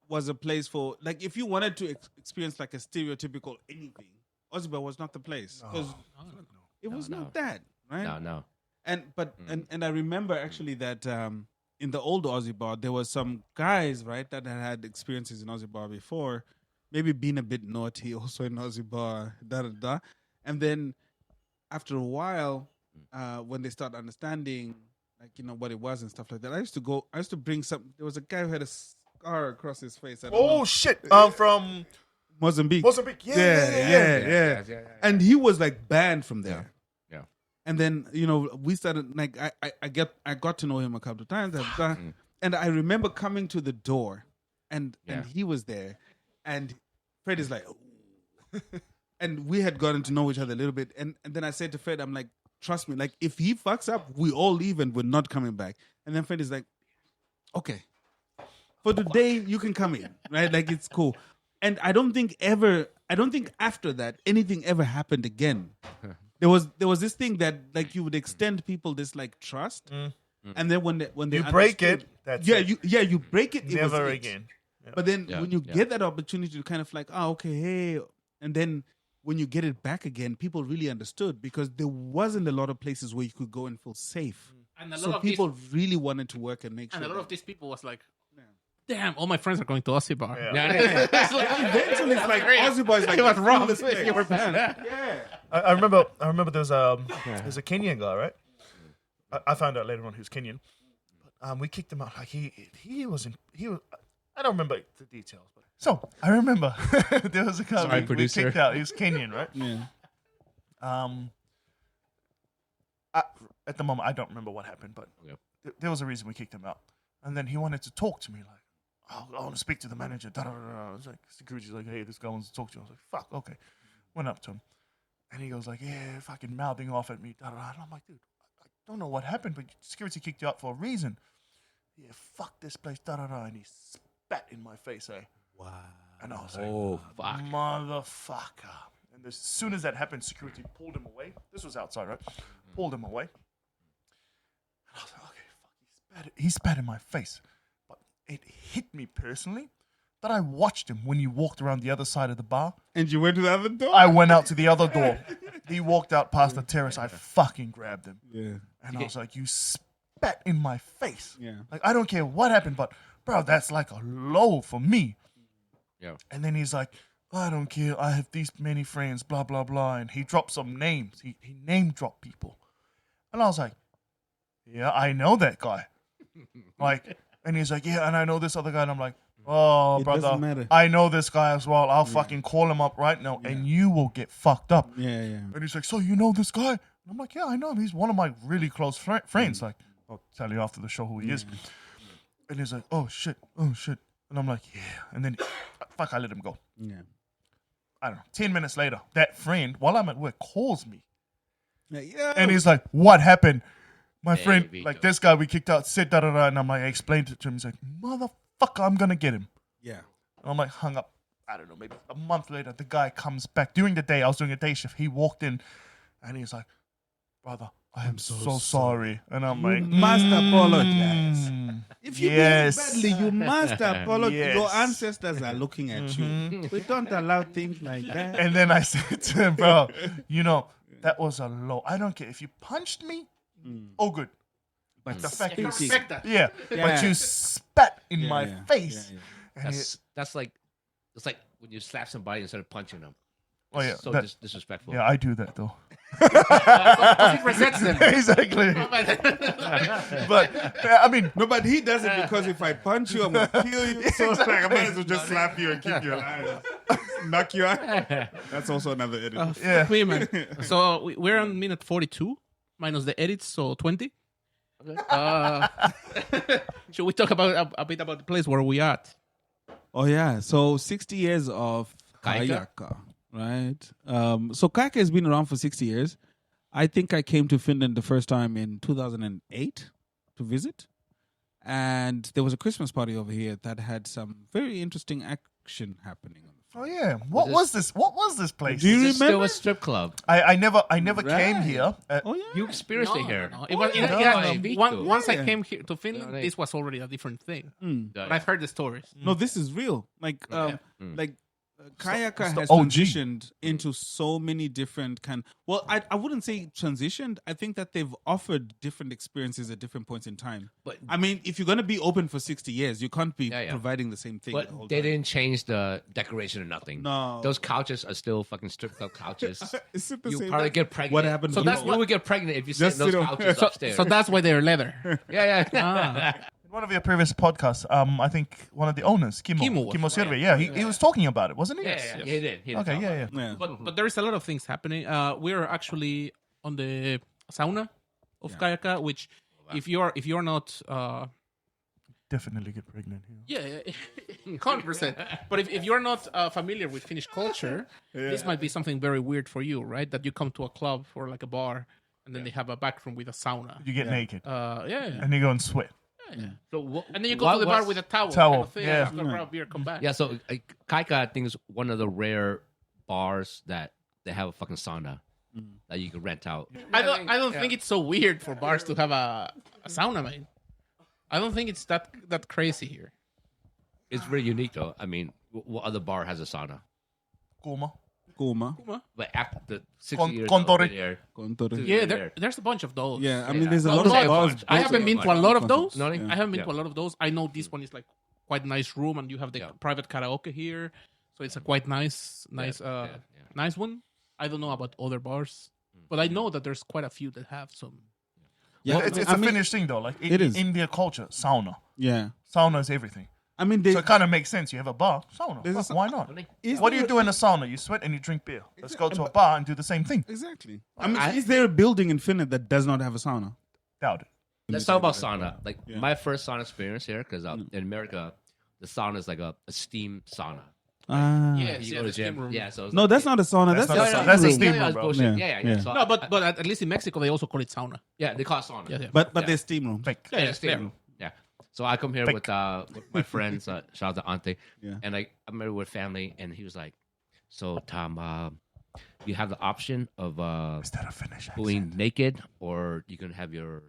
was a place for, like, if you wanted to experience like a stereotypical anything, Aussie Bar was not the place, because it was not that, right? No. And I remember actually that in the old Aussie Bar, there was some guys, right, that had experiences in Aussie Bar before, maybe being a bit naughty also in Aussie Bar, and then after a while, when they start understanding, like, what it was and stuff like that, I used to bring some. There was a guy who had a scar across his face. Shit! From Mozambique. Yeah. And he was like banned from there. Yeah. And then, we started, like, I got to know him a couple of times. And I remember coming to the door, and he was there. And Fred is like, and we had gotten to know each other a little bit. And then I said to Fred, I'm like, trust me, like, if he fucks up, we all leave and we're not coming back. And then Fred is like, okay, for today, you can come in, right? Like, it's cool. And I don't think after that, anything ever happened again. There was this thing that, like, you would extend people this, like, trust, and then when they you break it, that's it. You break it. Never it again. Yeah. But then when you get that opportunity to kind of like, okay, hey, and then when you get it back again, people really understood, because there wasn't a lot of places where you could go and feel safe, and so people really wanted to work and make sure. And a lot of these people was like, damn, all my friends are going to Aussie Bar. Yeah. It's like, eventually, it's like Aussie Bar is like, what's wrong? You were banned. I remember there's a Kenyan guy, right? I found out later on he was Kenyan. But we kicked him out. Like he was. I don't remember the details, but so I remember there was a guy we kicked out. He was Kenyan, right? Yeah. At the moment, I don't remember what happened, but there was a reason we kicked him out. And then he wanted to talk to me, like, I want to speak to the manager. I was like, security's like, hey, this guy wants to talk to you. I was like, fuck, okay. Went up to him. And he goes like, yeah, fucking mouthing off at me. And I'm like, dude, I don't know what happened, but security kicked you out for a reason. Yeah, fuck this place. And he spat in my face, eh? Wow. And I was like, fuck. Motherfucker. And as soon as that happened, security pulled him away. This was outside, right? Pulled him away. And I was like, okay, fuck, he spat in my face. But it hit me personally that I watched him when he walked around the other side of the bar. And you went to the other door? I went out to the other door. He walked out past the terrace. I fucking grabbed him. Yeah. And I was like, you spat in my face. Yeah. Like, I don't care what happened, but bro, that's like a low for me. Yeah. And then he's like, I don't care. I have these many friends, blah, blah, blah. And he dropped some names. He name dropped people. And I was like, yeah, I know that guy. Like, and he's like, yeah, and I know this other guy. And I'm like, oh, It doesn't brother, matter. I know this guy as well. I'll fucking call him up right now and you will get fucked up. Yeah. And he's like, so you know this guy? And I'm like, yeah, I know him. He's one of my really close friends. Like, I'll tell you after the show who he is. And he's like, oh, shit. And I'm like, yeah. And then, fuck, I let him go. Yeah. I don't know, 10 minutes later, that friend, while I'm at work, calls me. Yeah. And he's like, what happened? My Hey, friend, Vito. like this guy we kicked out, said da-da-da. And I'm like, I explained it to him. He's like, motherfucker, I'm going to get him. Yeah. And I'm like, hung up. I don't know, maybe a month later, the guy comes back. During the day, I was doing a day shift. He walked in and he's like, brother, I am so sorry. And I'm like, must apologize. If you Yes. behave badly, you must apologize. Yes. Your ancestors are looking at you. We don't allow things like that. and then I said to him, bro, you know, that was a low. I don't care. If you punched me, oh, good. But The fact You you respect that. Yeah, Yeah. but you spat in my yeah, face. yeah. And That's like it's like when you slap somebody instead of punching them. oh yeah, So that- disrespectful. yeah, I do that though. It resents them. exactly. But I mean, No, but he does it because if I punch you, I'm gonna kill you. So it's like I might as well just slap you and keep you alive. Knock you out. That's also another edit. yeah, Me, man. So we're on minute 42, minus the edits, so 20. Should we talk about a bit about the place where we at? Oh yeah, so 60 years of Kaijakka, right? So Kaijakka has been around for 60 years. I think I came to Finland the first time in 2008 to visit, and there was a Christmas party over here that had some very interesting action happening. oh yeah. What was this? What was this place? Do you It's still remember? a strip club. I never came Right. here. Oh yeah, You experienced it here. No. It was, yeah. yeah, No. once I Yeah. came here to Finland, Yeah. this was already a different thing. Mm. But I've heard the stories. No, this is real. Like, Kaijakka it's the has OG. transitioned into so many different Well, I wouldn't say transitioned. I think that they've offered different experiences at different points in time. But I mean, if you're going to be open for 60 years, you can't be Yeah, yeah. providing the same thing. the whole but they time. didn't change the decoration or nothing. No. Those couches are still fucking strip club couches. Is it the You same? probably get pregnant. What happened? So to that's you? why we get pregnant if you sit in Just those sit on- couches So, upstairs. so that's why they're leather. yeah. In one of your previous podcasts, I think one of the owners, Kimo was- Kimo Sirve, yeah, he was talking about it, wasn't he? Yeah, he did. He did Okay, talk yeah, about yeah. Yeah. But there is a lot of things happening. We're actually on the sauna of Kaijakka, which if you're not Definitely get pregnant here. 100%. But if you're not familiar with Finnish culture, this might be something very weird for you, right? That you come to a club or like a bar, and then they have a back room with a sauna. You get naked Yeah. and you go and sweat. So And then you go to the bar with a towel. Towel, Kind of thing. yeah. Just go grab a beer, come back. Yeah, so Kaika, I think, is one of the rare bars that they have a fucking sauna that you can rent out. I don't think it's so weird for bars to have a sauna, man. I don't think it's that crazy here. It's really unique, though. I mean, what other bar has a sauna? Kuma. Kuma. But after the 60 Kon- years Kontori. over there, Kontori. Yeah, there. there's a bunch of those. Yeah, I mean, there's a lot Well, of yeah, bars. bunch. I haven't been to a lot of those. No, I haven't been Yeah. to a lot of those. I know this one is like quite nice room, and you have the Yeah. private karaoke here, so it's a quite nice yeah. nice one. I don't know about other bars, but I know that there's quite a few that have some. Yeah, It's I a mean, Finnish thing though. Like it is. in their culture, sauna. Yeah, Sauna is everything. I mean, they, So it kind of makes sense. You have a bar, sauna. There's a Fuck, why not? is What do there- you do in a sauna? You sweat and you drink beer. Let's go to a bar and do the same thing. Exactly. I mean, is there a building in Finland that does not have a sauna? Doubt it. Let's talk about sauna. Like Yeah. my first sauna experience here, because in America, the sauna is like a steam sauna. Yes, You yeah, go the to gym. steam room. Yeah, so it's No, like- that's not a sauna. That's That's, not a a sauna. steam That's a room. steam Yeah, room, it's bro. bullshit. Yeah, Yeah, yeah. yeah. So No, but at least in Mexico they also call it sauna. yeah, they call it sauna. Yeah. But Yeah. there's steam room. Fake. Yeah, steam room. Yeah. So I come here Fake. with my friends, shout out to Ante, Yeah. and I met with family, and he was like, "So Tom, you have the option of Is that a Finnish accent? going naked, or you can have your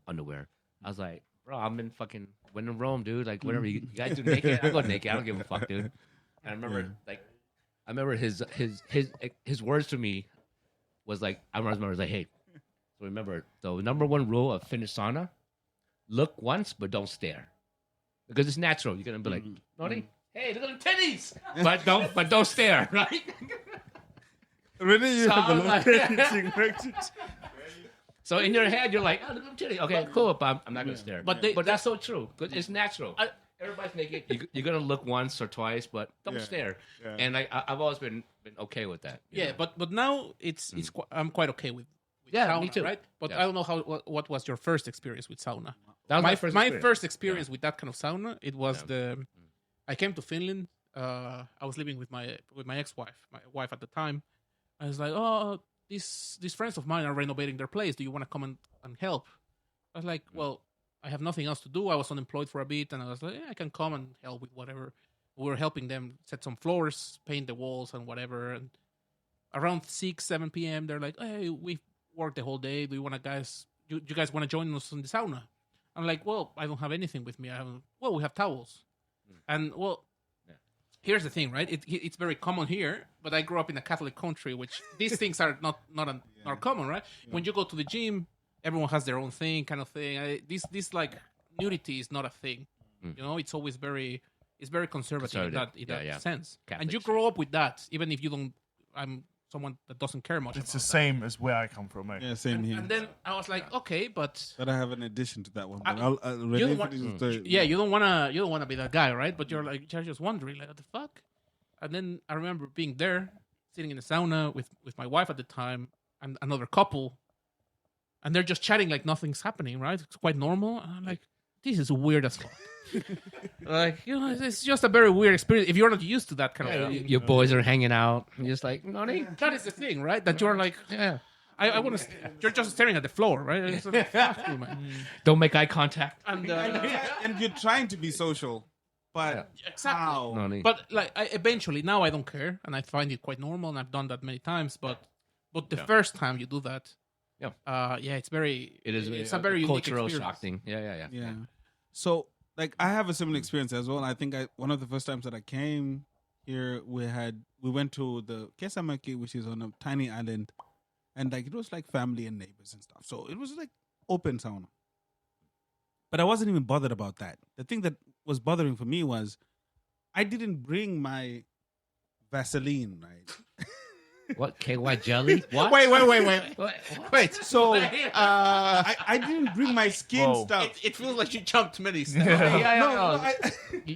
underwear." I was like, "Bro, I'm in fucking when in Rome, dude. Like, whatever you guys do naked, I go naked. I don't give a fuck, dude." And I remember his words to me was like, I remember was like, "Hey, so remember the number one rule of Finnish sauna: look once, but don't stare." because it's natural. You're gonna be like, Noni, hey, look at the titties, but don't stare, right? Really, you So have a I'm lot like- of things. So in your head, you're like, oh, look at the titties. Okay, cool, but I'm not gonna stare. But But that's so true because it's natural. Everybody's naked. You're gonna look once or twice, but don't Yeah. stare. Yeah. And I've always been okay with that. you Yeah, know? but now I'm quite okay with Yeah, sauna, me too. right? But Yeah. I don't know what was your first experience with sauna. That was My experience. first experience with that kind of sauna, it was I came to Finland. I was living with my ex-wife, my wife at the time. I was like, oh, these friends of mine are renovating their place. Do you want to come and help? I was like, well, I have nothing else to do. I was unemployed for a bit, and I was like, yeah, I can come and help with whatever. We were helping them set some floors, paint the walls, and whatever. And around 6-7 p.m., they're like, hey, we've worked the whole day. Do you want to you guys want to join us in the sauna? I'm like, well, I don't have anything with me. We have towels. And, well, here's the thing, right? It's very common here, but I grew up in a Catholic country, which these things are not common, right? When you go to the gym, everyone has their own thing, kind of thing. This like nudity is not a thing. You know, it's always very conservative in that sense. Catholic and you shit. grow up with that, even if you don't. I'm someone that doesn't care much. It's about the same as where I come from, mate. Yeah, same here. And then I was like, okay, but But I have an addition to that one. I- But I'll you Renee don't want, finishes the- you don't wanna be that guy, right? But you're just wondering, like, what the fuck? And then I remember being there, sitting in the sauna with my wife at the time and another couple, and they're just chatting like nothing's happening, right? It's quite normal. And I'm like, this is weird as fuck. Like, it's just a very weird experience if you're not used to that kind of thing. Your boys are hanging out. You're just like, Noni. That is the thing, right? That you're like, yeah. I want to. You're just staring at the floor, right? It's like, fuck you, man. Don't make eye contact. And and you're trying to be social, but exactly. how? Noni. But like, eventually, now I don't care, and I find it quite normal, and I've done that many times. But the first time you do that, it's very. It is. It's a very unique cultural experience. shock thing. Yeah. Yeah. So, like, I have a similar experience as well. I think one of the first times that I came here, we went to the Kesamaki, which is on a tiny island, and like it was like family and neighbors and stuff. So it was like open sauna. But I wasn't even bothered about that. The thing that was bothering for me was I didn't bring my Vaseline, right? What? KY jelly? What? Wait. What? Wait. So I didn't bring my skin Whoa. stuff. It feels like you jumped many steps. Yeah. I-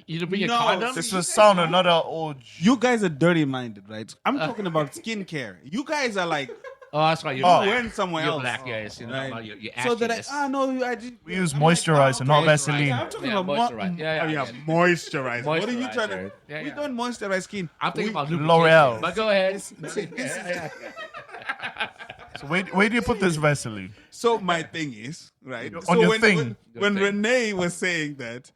You didn't bring a No, condom? This was sauna, not a old. you guys are dirty minded, right? I'm talking about skincare. You guys are like Oh, that's right. You're Oh. black. went somewhere You're else. black, yes. Right. You're So that I did. We use I'm like, moisturizer, not okay. Vaseline. Yeah, I'm talking Yeah, about moisturize. Yeah. moisturize. What are you Moisturizer. trying to? Yeah, We yeah. don't moisturize skin. I'm thinking about L'Oreal. lubrication. But go ahead. So where do you put this Vaseline? So my thing is right. On So your when, thing. when Your thing. Renee was saying that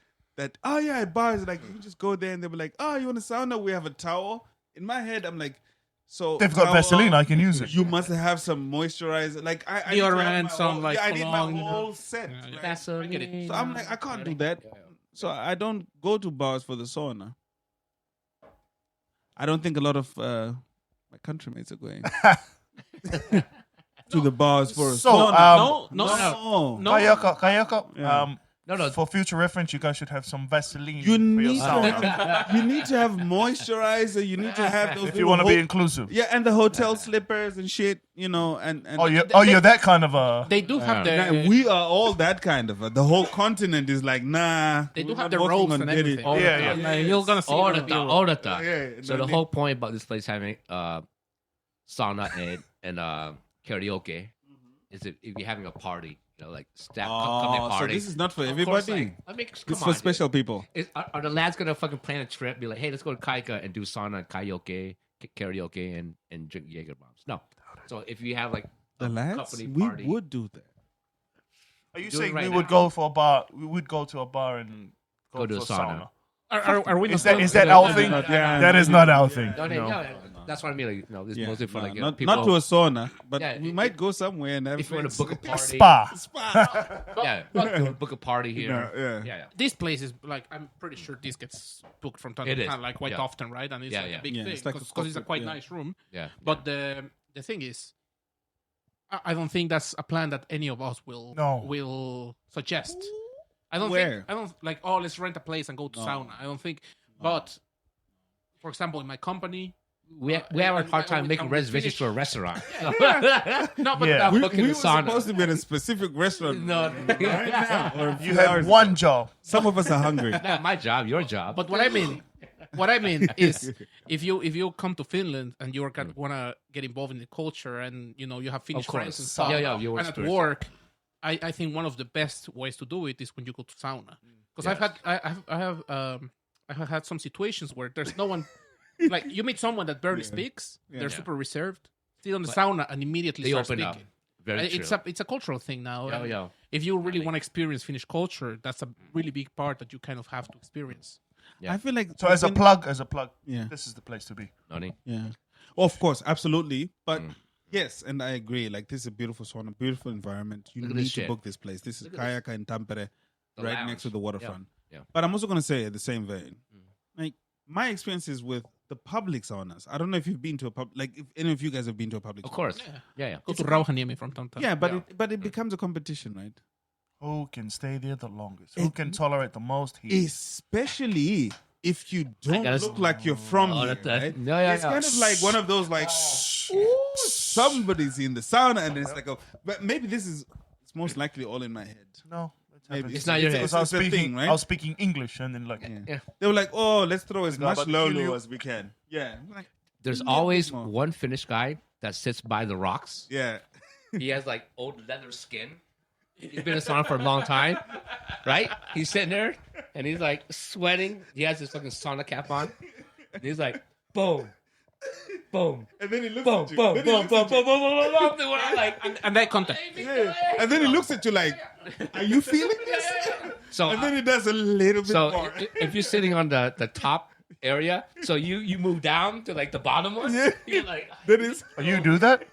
oh yeah, bars like you just go there and they were like, oh, you want a sauna? We have a towel. In my head, I'm like, so They've got towel, Vaseline, I can use it. You must have some moisturizer. Like I need to have Deodorant, my some, whole- like, I need my cologne. whole set. Yeah, yeah. right? Vaseline. I get it. So I'm like, I can't do that. So I don't go to bars for the sauna. I don't think a lot of my countrymates are going to the bars for a So, sauna. No. Kaijakka. Yeah. No. For future reference, you guys should have some Vaseline. You for your need to sauna. have, you need to have moisturizer. You need to have those. If you want to be inclusive. yeah, and the hotel slippers and shit. You know, and You're that kind of a. They do have Nah, the. we are all that kind of. The whole continent is like, nah. They do we're have not the working ropes on and getting- everything. All the Yeah, time. yeah. Like, you're gonna see All it the on time. video. All the time. Yeah, So no, the whole point about this place having sauna and karaoke is if you're having a party, like staff company Oh, so party. this is not for Of course, everybody. I mean, It's come for on, special people. Are the lads gonna fucking plan a trip? Be like, hey, let's go to Kaijakka and do sauna, karaoke, and drink Jaeger bombs? No. So if you have like The a lads, company we party, would do that. Are you do it saying right we now. would go for a bar? We would go to a bar and Go to for a sauna. Are we Is not that our no, thing? no, yeah. That is not our thing. No, No. no, that's what I mean. Like, this is Yeah, mostly for no, like not, people. not to a sauna, but Yeah, we if- might go somewhere and have if you want to book a friends. party, Spa. yeah, book a party here. Yeah. This place is like, I'm pretty sure this gets booked from time It to is. time, like quite Yeah. often, right? And it's Yeah, like yeah. a big Yeah, thing it's like a because it's a corporate, quite yeah. nice room. Yeah. But the thing is, I don't think that's a plan that any of us will No. will suggest. I don't Where? think I don't like. Oh, let's rent a place and go to sauna. I don't think. But for example, in my company, We have a and- hard time and making we reservations finish- for a restaurant. no, but Yeah. We, booking we the were sauna. supposed to be in a specific restaurant No. right now. Or a You few had hours one ago. job. Some of us are hungry. Not my job, your job. But what I mean is, if you come to Finland and you wanna get involved in the culture, and you have Finnish Of course. friends and stuff, Yeah, your and at experience. work, I think one of the best ways to do it is when you go to sauna. Because I have had some situations where there's no one, like you meet someone that barely speaks, they're super reserved, sit on the sauna and immediately they start open up. speaking. Very It's true. a cultural thing now. Yeah, and yeah. If you really want to experience Finnish culture, that's a really big part that you kind of have to experience. I feel like So as a plug, Yeah. this is the place to be. Noni? Yeah. Of course, absolutely. But yes, and I agree. Like, this is a beautiful sauna, beautiful environment. You Look at need this to shit. book this place. This is Look at this. Kaijakka in Tampere, The right lounge. next to the waterfront. Yeah. But I'm also going to say, at the same vein, like, my experiences with the public saunas. I don't know if you've been to a like, if any of you guys have been to a public Of sauna. course. Yeah. Go to Rauhaniemi from Tampere. Yeah, but it becomes a competition, right? Who can stay there the longest? Who can tolerate the most heat? Especially if you don't gotta- look like you're from Oh, here, that- right? yeah. It's kind of like one of those, like, ooh, somebody's in the sauna, and it's like, but maybe it's most likely all in my head. No, it's Maybe happened. It's not your head. Because I was It's a speaking, thing, right? I was speaking English, and then like, Yeah. They were like, oh, let's throw as They're much about to kill lolo you. as we can. Yeah. I'm like, There's a little always bit more. one Finnish guy that sits by the rocks. Yeah. He has like old leather skin. He's been in sauna for a long time, right? He's sitting there and he's like sweating. He has his fucking sauna cap on. And he's like, boom, boom, And then he looks boom, at you. boom, Then he boom, looks boom, at boom, you. boom, boom, boom, boom. And we're like, And that contact. Yeah. And then he looks at you like, are you feeling this? so, And then he does a little bit so more. if you're sitting on the top area, so you move down to like the bottom one. Yeah. You're like, That is. oh, you do that?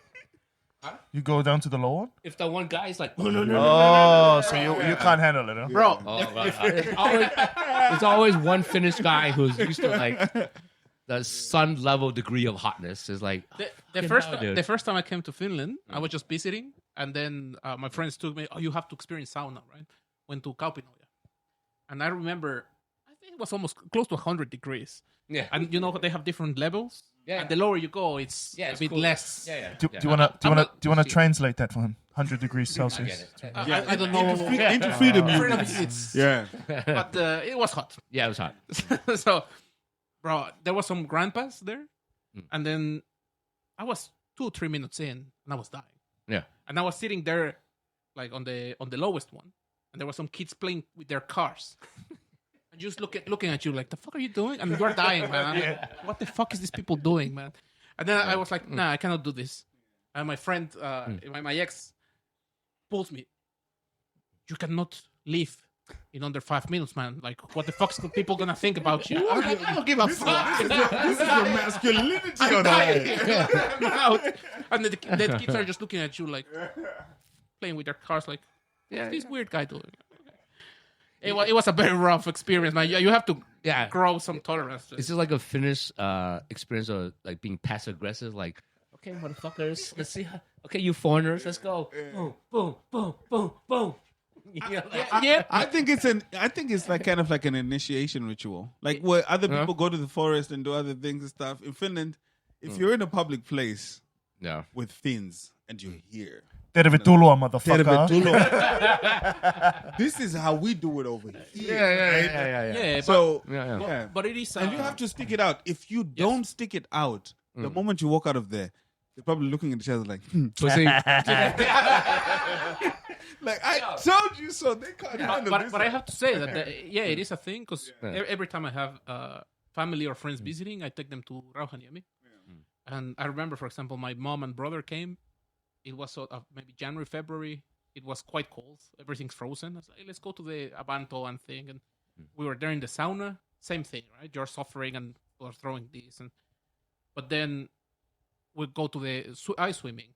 You go down to the low one? if the one guy is like, no, no, no, Oh, so you can't handle it, huh? Bro, there's always one Finnish guy who's used to like the sun level degree of hotness. Is like the fucking first time I came to Finland, I was just visiting, and then my friends told me, "Oh, you have to experience sauna, right?" Went to Kaupinoja, and I remember, I think it was almost close to 100 degrees. Yeah. And they have different levels. Yeah. And the lower you go, it's a it's bit cool. less. Yeah. Do you wanna translate that for him? 100 degrees I Celsius. get it. I don't know. Into freedom Freedom units. units. Yeah. But it was hot. Yeah, it was hot. So, bro, there was some grandpas there, and then I was 2-3 minutes in, and I was dying. Yeah. And I was sitting there, like on the lowest one, and there were some kids playing with their cars, and just looking at you like, the fuck are you doing? And you're dying, man. I'm like, what the fuck is these people doing, man? And then I was like, nah, I cannot do this. And my friend, my ex, pulls me. You cannot leave in under 5 minutes, man. Like, what the fuck's people gonna think about you? I'm like, I don't give a fuck. This is your masculinity on the line. I'm out. And the kids are just looking at you like playing with their cars like, what's this weird guy doing? It was a very rough experience, man. You have to grow some tolerance to it. It's just like a Finnish experience of like being passive aggressive. Like, okay, motherfuckers, let's see. Okay, you foreigners, let's go. Boom, boom, boom, boom, boom. Yeah. I think it's like kind of like an initiation ritual. Like where other people go to the forest and do other things and stuff. In Finland, if you're in a public place Yeah. with Finns and you're here, Tervetuloa, motherfucker. Tervetuloa. This is how we do it over here. Yeah, So Yeah. but it is. and you have to stick it out. If you don't stick it out, the moment you walk out of there, they're probably looking at each other like, Pussy. like I told you so. They can't handle this. But I have to say that it is a thing because every time I have family or friends visiting, I take them to Rauhaniemi. And I remember, for example, my mom and brother came. It was sort of maybe January, February. It was quite cold. Everything's frozen. I was like, hey, let's go to the Abanto and thing. And we were there in the sauna. Same thing, right? You're suffering and we're throwing this. But then we go to the ice swimming.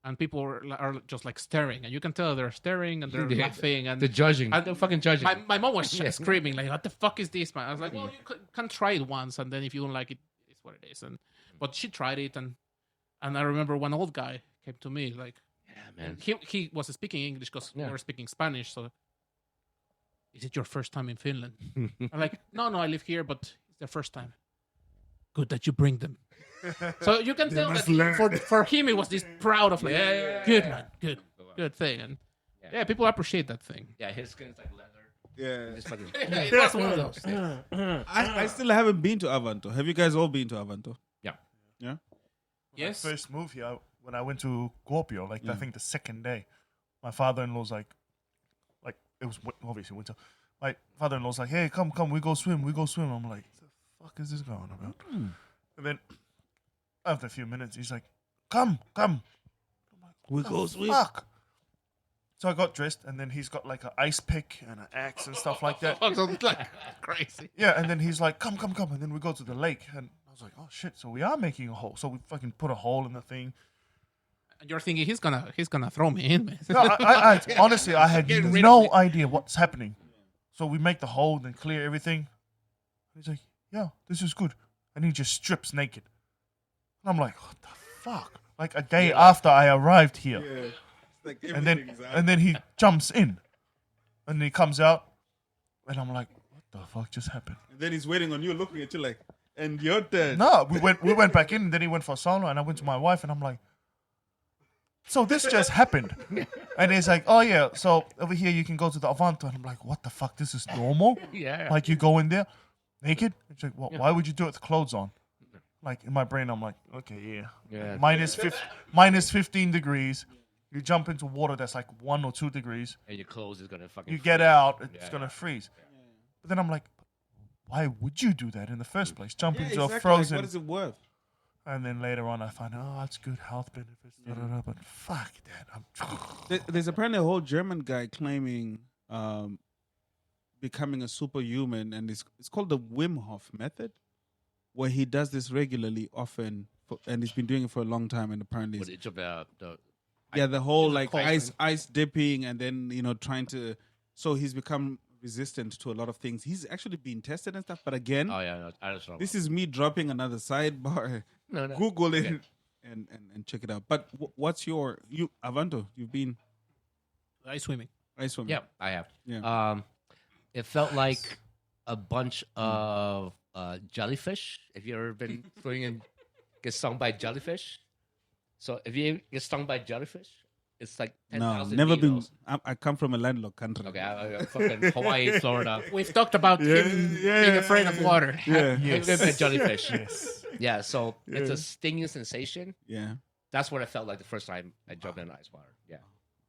And people are just like staring. And you can tell they're staring and they're laughing. And The judging. and The fucking judging. my mom was screaming like, "What the fuck is this, man?" I was like, "Well, you can try it once, and then if you don't like it, it's what it is." But she tried it, and I remember one old guy came to me like, Yeah, man. he was speaking English because we were speaking Spanish, so is it your first time in Finland? I'm like, no, I live here, but it's their first time. Good that you bring them. So you can tell that for him, it was this proud of like, good man, good thing. And yeah, people appreciate that thing. Yeah, his skin's like leather. Yeah. Just fucking, It was one of those. I still haven't been to Avanto. Have you guys all been to Avanto? yeah. Yeah. Yes. My first move here, when I went to Kuopio, like I think the second day, my father-in-law's like it was obviously winter. My father-in-law's like, hey, come, we go swim. I'm like, what the fuck is this going about? And then after a few minutes, he's like, come. We go swim. Fuck. So I got dressed, and then he's got like an ice pick and an axe and stuff like that. Sounds like crazy. Yeah, and then he's like, come. And then we go to the lake, and I was like, oh shit, so we are making a hole. So we fucking put a hole in the thing. And you're thinking he's gonna throw me in, man. No, I honestly, I had Get rid of no it. idea what's happening. So we make the hole, then clear everything. He's like, yeah, this is good. And he just strips naked. And I'm like, what the fuck? Like a day after I arrived here. Yeah. Like And then he jumps in. And he comes out. And I'm like, what the fuck just happened? And then he's waiting on you, looking at you like, and you're dead. No, we went back in, and then he went for sauna, and I went to my wife, and I'm like, so this just happened. And he's like, oh yeah, so over here you can go to the Avanto. And I'm like, what the fuck, this is normal? Yeah. Like you go in there naked? It's like, why would you do it with clothes on? Like in my brain, I'm like, okay, Yeah. minus 15 degrees. You jump into water that's like 1 or 2 degrees. And your clothes is gonna fucking. You get out, it's Yeah. gonna freeze. But then I'm like, why would you do that in the first place? Jump into exactly. a frozen. Like, what is it worth? And then later on, I find, oh, it's good health benefits. But fuck that. There's apparently a whole German guy claiming becoming a superhuman, and it's called the Wim Hof method, where he does this regularly, often, and he's been doing it for a long time. And apparently, What, it's about the the whole like cold ice dipping, and then trying to. So he's become resistant to a lot of things. He's actually been tested and stuff, but again, Oh yeah, no, I just know. this is me dropping another sidebar. No. Google it Okay. and check it out. But what's you Avanto? You've been Ice swimming. ice swimming. Yeah, I have. Yeah. It felt like a bunch of jellyfish. Have you ever been swimming and get stung by jellyfish? So if you get stung by jellyfish, it's like 10,000 No, never been. needles. I come from a landlocked country. Okay, I fucking Hawaii, Florida. We've talked about him being afraid of water. Yeah, Have you been jellyfish? Yes. Yeah, so it's a stinging sensation. yeah. That's what it felt like the first time I jumped in ice water. Yeah.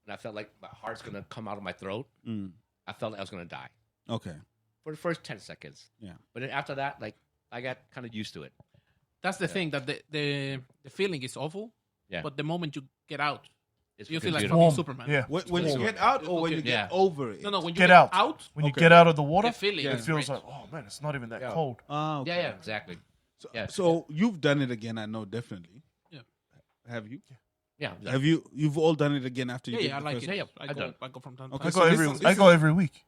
And I felt like my heart's going to come out of my throat. I felt like I was going to die Okay. for the first 10 seconds. Yeah. But then after that, like, I got kind of used to it. That's the thing, that the feeling is awful. Yeah. But the moment you get out, It's you fucking feel like beautiful. fucking Superman. Yeah. When you get out, or when you get Yeah. over it. No, when you Get get out. out, When you Okay. get out of the water, the feeling it is feels great. like, oh man, it's not even that Yeah. cold. Ah, okay. Yeah, exactly. So, Yeah. so you've done it again. I know definitely. Yeah. Have you? Yeah. Have you? You've all done it again after you? Yeah, did I the like first it. Yeah, I I've go, done it. I go from time to Okay, time. so I go every week.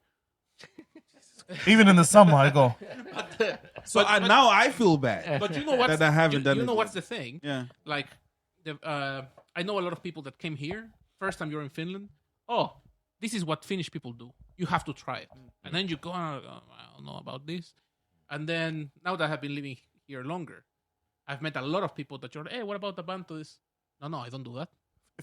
Even in the summer, I go. So now I feel bad. But you know what? That I haven't done You it know yet. what's the thing? Yeah. Like, I know a lot of people that came here. First time you're in Finland. Oh, this is what Finnish people do. You have to try it. And then you go, I don't know about this. And then now that I have been living here longer, I've met a lot of people that you're, hey, what about the band to this? No, I don't do that.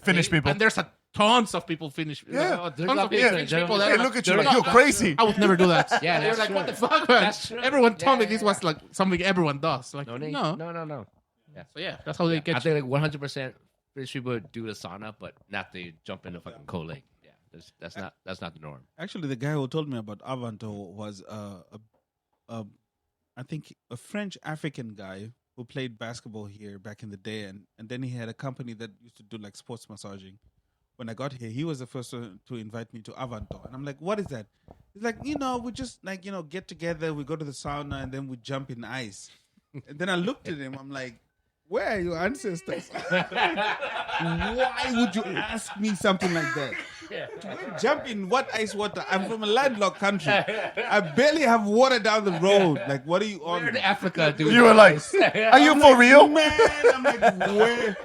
Finnish people. And there's tons of people Finnish. Yeah. There's Tons a of lot of Finnish people- people. Hey, that They are look at you they're like you're crazy. I would never do that. Yeah, They're that's like, true. what the fuck, man? That's true. Everyone told me Yeah, this yeah. was like something everyone does. Like, No. no. Yeah. So yeah, that's how they I get you. think like 100% British people do the sauna, but not to jump in the fucking cold lake. Yeah, that's not the norm. Actually, the guy who told me about Avanto was I think a French African guy who played basketball here back in the day, and then he had a company that used to do like sports massaging. When I got here, he was the first one to invite me to Avanto, and I'm like, "What is that?" He's like, we just like get together, we go to the sauna, and then we jump in ice. And then I looked at him, I'm like, "Where are your ancestors? Why would you ask me something like that? We jump in what ice water? I'm from a landlocked country. I barely have water down the road. Like, what are you on?" Where in Africa, dude? You were like, are you for real? Man, I'm like,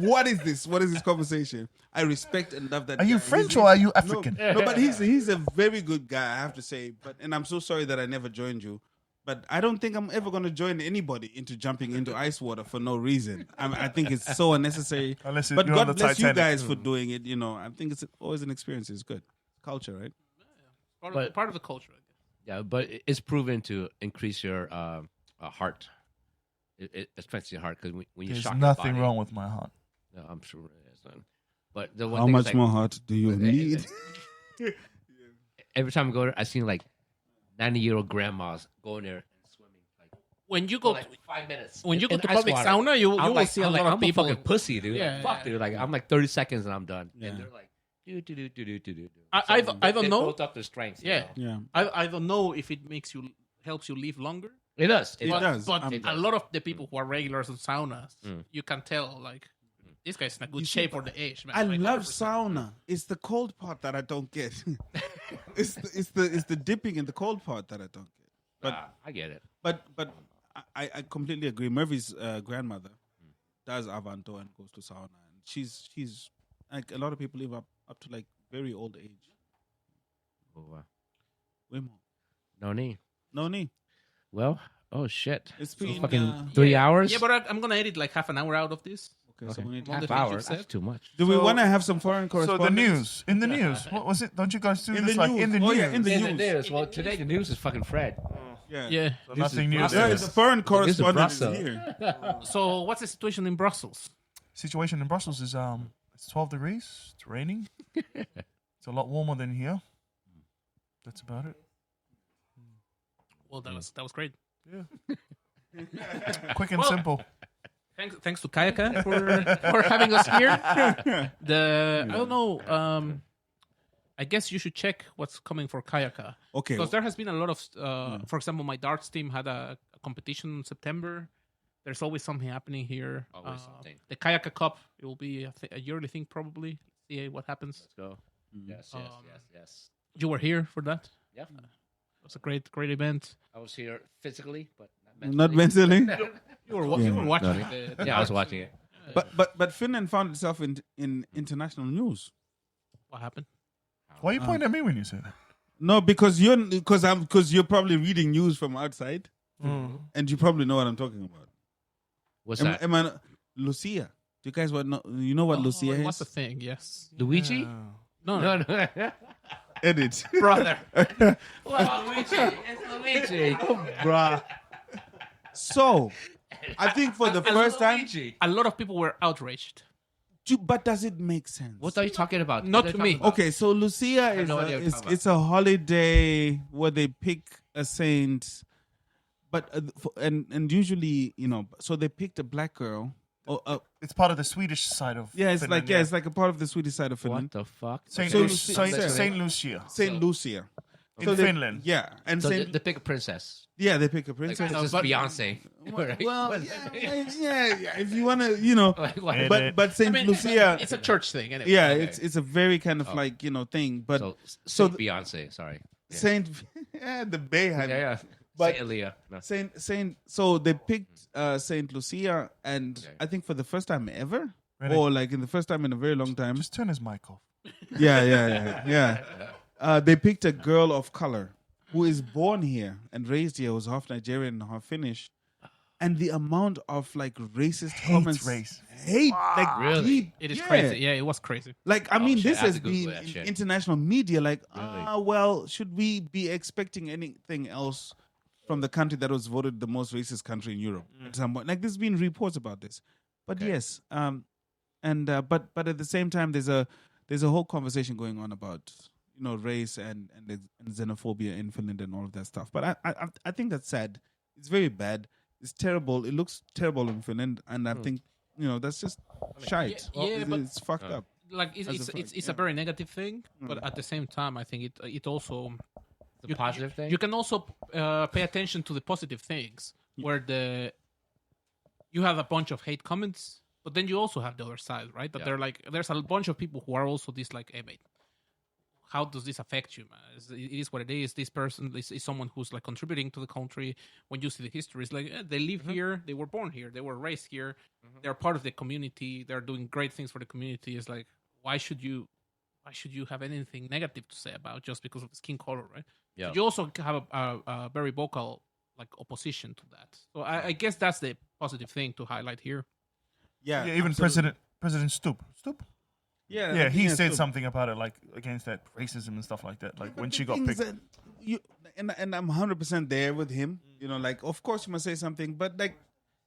what is this? What is this conversation? I respect and love that. Are you guy. French He's- or are you African? No, but he's a very good guy, I have to say. And I'm so sorry that I never joined you. But I don't think I'm ever going to join anybody into jumping into ice water for no reason. I think it's so unnecessary. Unless But you're on God the bless you Titanic. guys for doing it. You know, I think it's always an experience. It's good. Culture, right? Part of the culture, I guess. Yeah, but it's proven to increase your heart. It strengthens your heart because when you There's shock nothing your body, wrong with my heart. No, I'm sure it is. But the one How thing is, much like, more heart do you need? every time I go there, I seen like 90-year-old grandmas going there and swimming like When you for go like 5 minutes. when you go in to ice public water. sauna, you I'm will like, see a I'm lot like, of I'm people. a fucking pussy, dude. Yeah, Fuck, yeah. dude. Like I'm like 30 seconds and I'm done. Yeah. And they're like, do. I don't They know. built up their strength. you Yeah. know? Yeah. I don't know if it helps you live longer. It does. It But, does. but It a lot of the people who are regulars in saunas, Mm. you can tell like this guy's in a good You see, shape for the age. Man. I Like, love 100%. sauna. It's the cold part that I don't get. it's the dipping in the cold part that I don't get. But I get it. but I completely agree. Murphy's grandmother does Avanto and goes to sauna, and she's like a lot of people live up to like very old age. Oh, Way more. no need. No need. Well, oh shit. It's So been fucking 3 hours. Yeah, but I'm gonna edit like half an hour out of this. okay. So we need All the half things hour. you've said. That's too much. do we So- want to have some foreign So correspondence? the news. In the news. What was it? Don't you guys do In this the like news. in the Oh, news? yeah, in the In the news. news. Well, today the news is fucking Fred. Yeah. Yeah. So nothing new Brussels. There there. is a foreign correspondent Brussels. here. So what's the situation in Brussels? Situation in Brussels is it's 12 degrees. It's raining. It's a lot warmer than here. That's about it. Well, that was great. Quick and Well- simple. Thanks to Kaijakka for having us here. I don't know. I guess you should check what's coming for Kaijakka. Okay. Because there has been a lot of, for example, my darts team had a competition in September. There's always something happening here. Always something. The Kaijakka Cup, it will be a yearly thing probably. See what happens. Let's go. Yes. Yes. You were here for that. Yeah. It was a great event. I was here physically, but Not mentally. You were watching it. Yeah, I was watching it. But Finland found itself in international news. What happened? Why are you pointing at me when you say that? No, because you're probably reading news from outside, and you probably know what I'm talking about. What's that? Am I not- Lucia? Do you guys know? You know what Lucia is? What's the thing? Yes. Luigi? No. No. Edit, Brother. Well, Luigi. It's Luigi. bruh. So, I think for the first time, Luigi. A lot of people were outraged. but does it make sense? What are you talking about? Not What are you to me. talking about? Okay, so Lucia is no idea what you're talking it's a holiday where they pick a saint, but and usually so they picked a black girl. It's part of the Swedish side of It's Finland, like it's like a part of the Swedish side of What Finland, the fuck? Saint, So Lu- Lucia- Saint Lucia Saint Lucia. in So they- Finland. Yeah, and So Saint they pick a princess. they pick a Like, princess. this is but- Beyonce. Right? Well, What- yeah. If you want to, Like, what? Yeah. but Saint Lucia, It's a church thing. Anyway. yeah, Okay. it's a very kind of like thing. But So, so Beyonce, sorry. Yeah. Saint, the Bay, Yeah. But- Saint Elia. No. Saint. So they picked Saint Lucia, and Okay. I think for the first time ever, Really? or like in the first time in a very long time. Just turn his mic off. Yeah. They picked a girl of color who is born here and raised here, who's half Nigerian and half Finnish. And the amount of like racist comments, race. like Really? deep- It is yeah. crazy. Yeah, it was crazy. Like I mean, shit, this I have has to Google been that in shit. international media. Like, Really? well, should we be expecting anything else from the country that was voted the most racist country in Europe at some point? Like, there's been reports about this, but Okay. yes, but at the same time, there's a whole conversation going on about race and xenophobia in Finland and all of that stuff. But I think that's sad. It's very bad. It's terrible. It looks terrible in Finland, and I think that's just shite. yeah, but- it's fucked up. Like it's a very negative thing, but at the same time, I think it also The positive thing? you can also pay attention to the positive things where you have a bunch of hate comments, but then you also have the other side, right? That Yeah. they're like there's a bunch of people who are also this like, hey mate, how does this affect you, man? It is what it is. This person is someone who's like contributing to the country. When you see the history, it's like they live here, they were born here, they were raised here, they're part of the community, they're doing great things for the community. It's like why should you have anything negative to say about just because of the skin color, right? Yeah. So you also have a very vocal like opposition to that. So I guess that's the positive thing to highlight here. Yeah, even absolutely. President Stoop. Yeah, Yeah, he yeah, said so- something about it, like against that racism and stuff like that. Like when But she the got thing is picked. that and I'm 100% there with him. Like of course you must say something, but like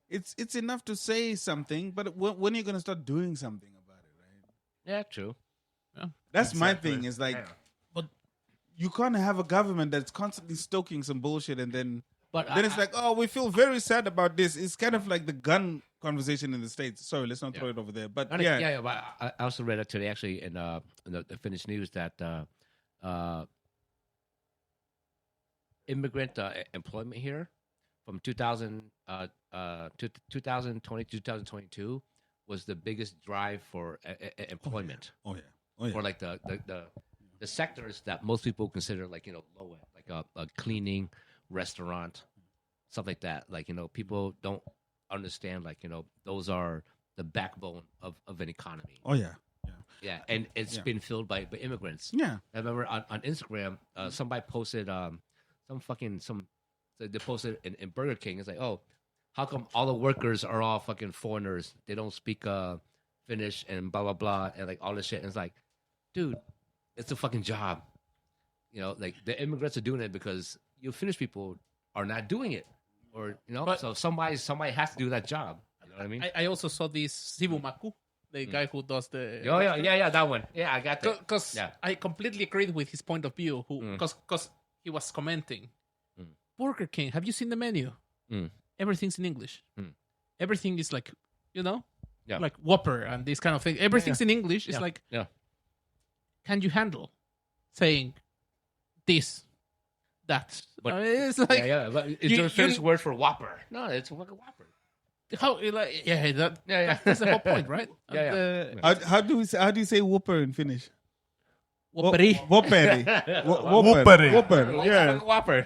it's enough to say something. But when are you gonna start doing something about it, right? Yeah, true. That's my Exactly. thing. Is like, Yeah. but you can't have a government that's constantly stoking some bullshit, and then But it's like, oh, we feel very sad about this. It's kind of like the gun conversation in the States. Sorry, let's not throw it over there. But yeah. But I also read it today actually in the Finnish news that immigrant employment here from 2020 to 2022 was the biggest drive for employment. oh yeah, oh yeah. Or like the sectors that most people consider like low end, like a cleaning, restaurant, stuff like that. Like people don't understand like those are the backbone of an economy. Oh yeah, Yeah, and it's been filled by immigrants. yeah. I remember on Instagram, somebody posted they posted in Burger King. It's like, oh, how come all the workers are all fucking foreigners? They don't speak Finnish and blah blah blah and like all this shit. And it's like, dude, it's a fucking job. Like the immigrants are doing it because you Finnish people are not doing it, or But- so somebody has to do that job. You know what I mean? I also saw this Sivumaku, the guy who does the Yeah, that one. Yeah, I got that. because Yeah. I completely agreed with his point of view. Because he was commenting, Burger King. Have you seen the menu? Everything's in English. Everything is like Yeah. like Whopper and this kind of thing. Everything's in English. It's like, yeah. can you handle saying this, that? But- It's like Yeah. But is there a Finnish word for Whopper? No, it's fucking Whopper. how like Yeah. that's the whole point, right? Yeah. How do you say whopper in Finnish? Whopperi. Whopperi. Whopperi. Whopper. Yeah. Whopper.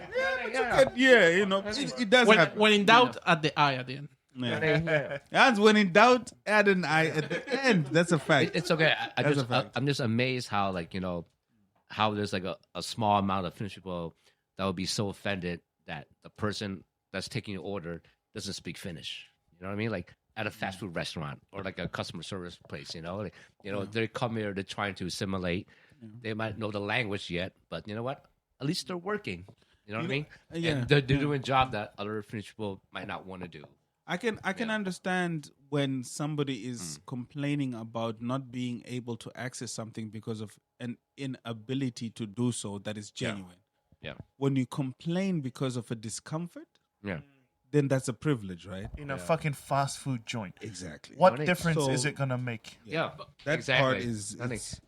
It does happen. When in doubt, add the I at the end. Yeah. And when in doubt, add an I at the end. That's a fact. It's okay. That's a fact. I'm just amazed how how there's like a small amount of Finnish people that would be so offended that the person that's taking your order doesn't speak Finnish. You know what I mean? Like at a fast food restaurant or like a customer service place. They come here, they're trying to assimilate. They might know the language yet, but you know what? At least they're working. You know what I mean? yeah, And they're doing a job that other Finnish people might not want to do. I can understand when somebody is complaining about not being able to access something because of an inability to do so that is genuine. Yeah. When you complain because of a discomfort, Yeah. then that's a privilege, right? In a fucking fast food joint. Exactly. What Money. difference So- is it gonna make? Yeah. That exactly. part is Nothing. it's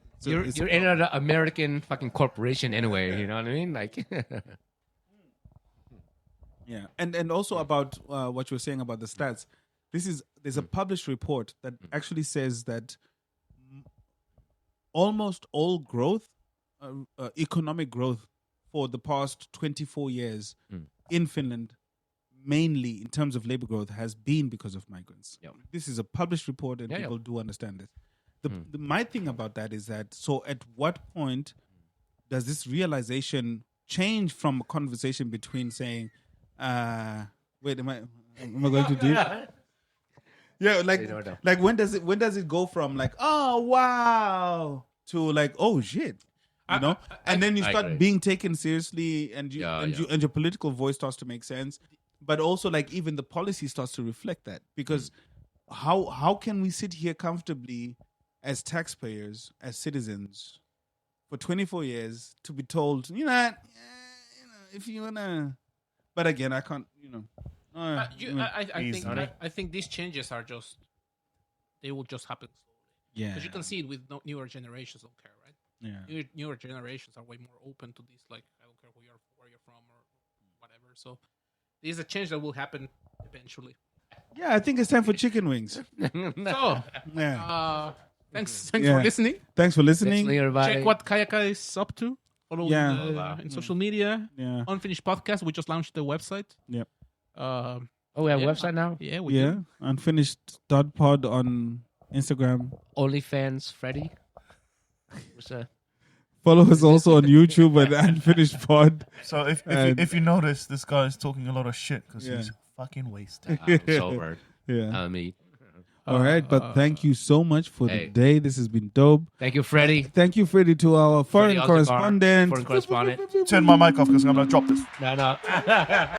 You're in an American fucking corporation anyway. You know what I mean? Like, Yeah, and also about what you were saying about the stats. There's a published report that actually says that almost all growth, economic growth, for the past 24 years in Finland, mainly in terms of labor growth, has been because of migrants. Yep. This is a published report, and Yeah, people do understand this. My thing about that is that, so at what point does this realization change from a conversation between saying, wait, am I going too deep? Yeah, like when does it go from like, oh wow, to like, oh shit, and then you I start agree. being taken seriously, and your political voice starts to make sense, but also like even the policy starts to reflect that, because how can we sit here comfortably as taxpayers, as citizens, for 24 years to be told, if you wanna, but again, I can't, I think these changes are they will just happen slowly. yeah, Because you can see it with newer generations don't care, right? yeah. Newer generations are way more open to this. Like, I don't care where you're from or whatever. So there's a change that will happen eventually. Yeah, I think it's time for chicken wings. So, Yeah. Thanks Yeah. for listening. Thanks for listening. Listening, everybody. Check what Kaijakka is up to. Follow Yeah. in social media. Yeah. Unfinished podcast. We just launched the website. Yep. Oh, we have a website now? Yeah, we Yeah. do. Unfinished.pod on Instagram. OnlyFans, Freddy. What's that? Follow us also on YouTube at Unfinished Pod. So And- if you notice, this guy is talking a lot of shit because Yeah. he's fucking wasted. I'm sober. Yeah. Me. All right. But thank you so much for Hey. the day. This has been dope. Thank you, Freddie. Thank you, Freddie, to our foreign Aussie Bar, correspondent. Foreign correspondent. Turn my mic off because I'm gonna drop this. No.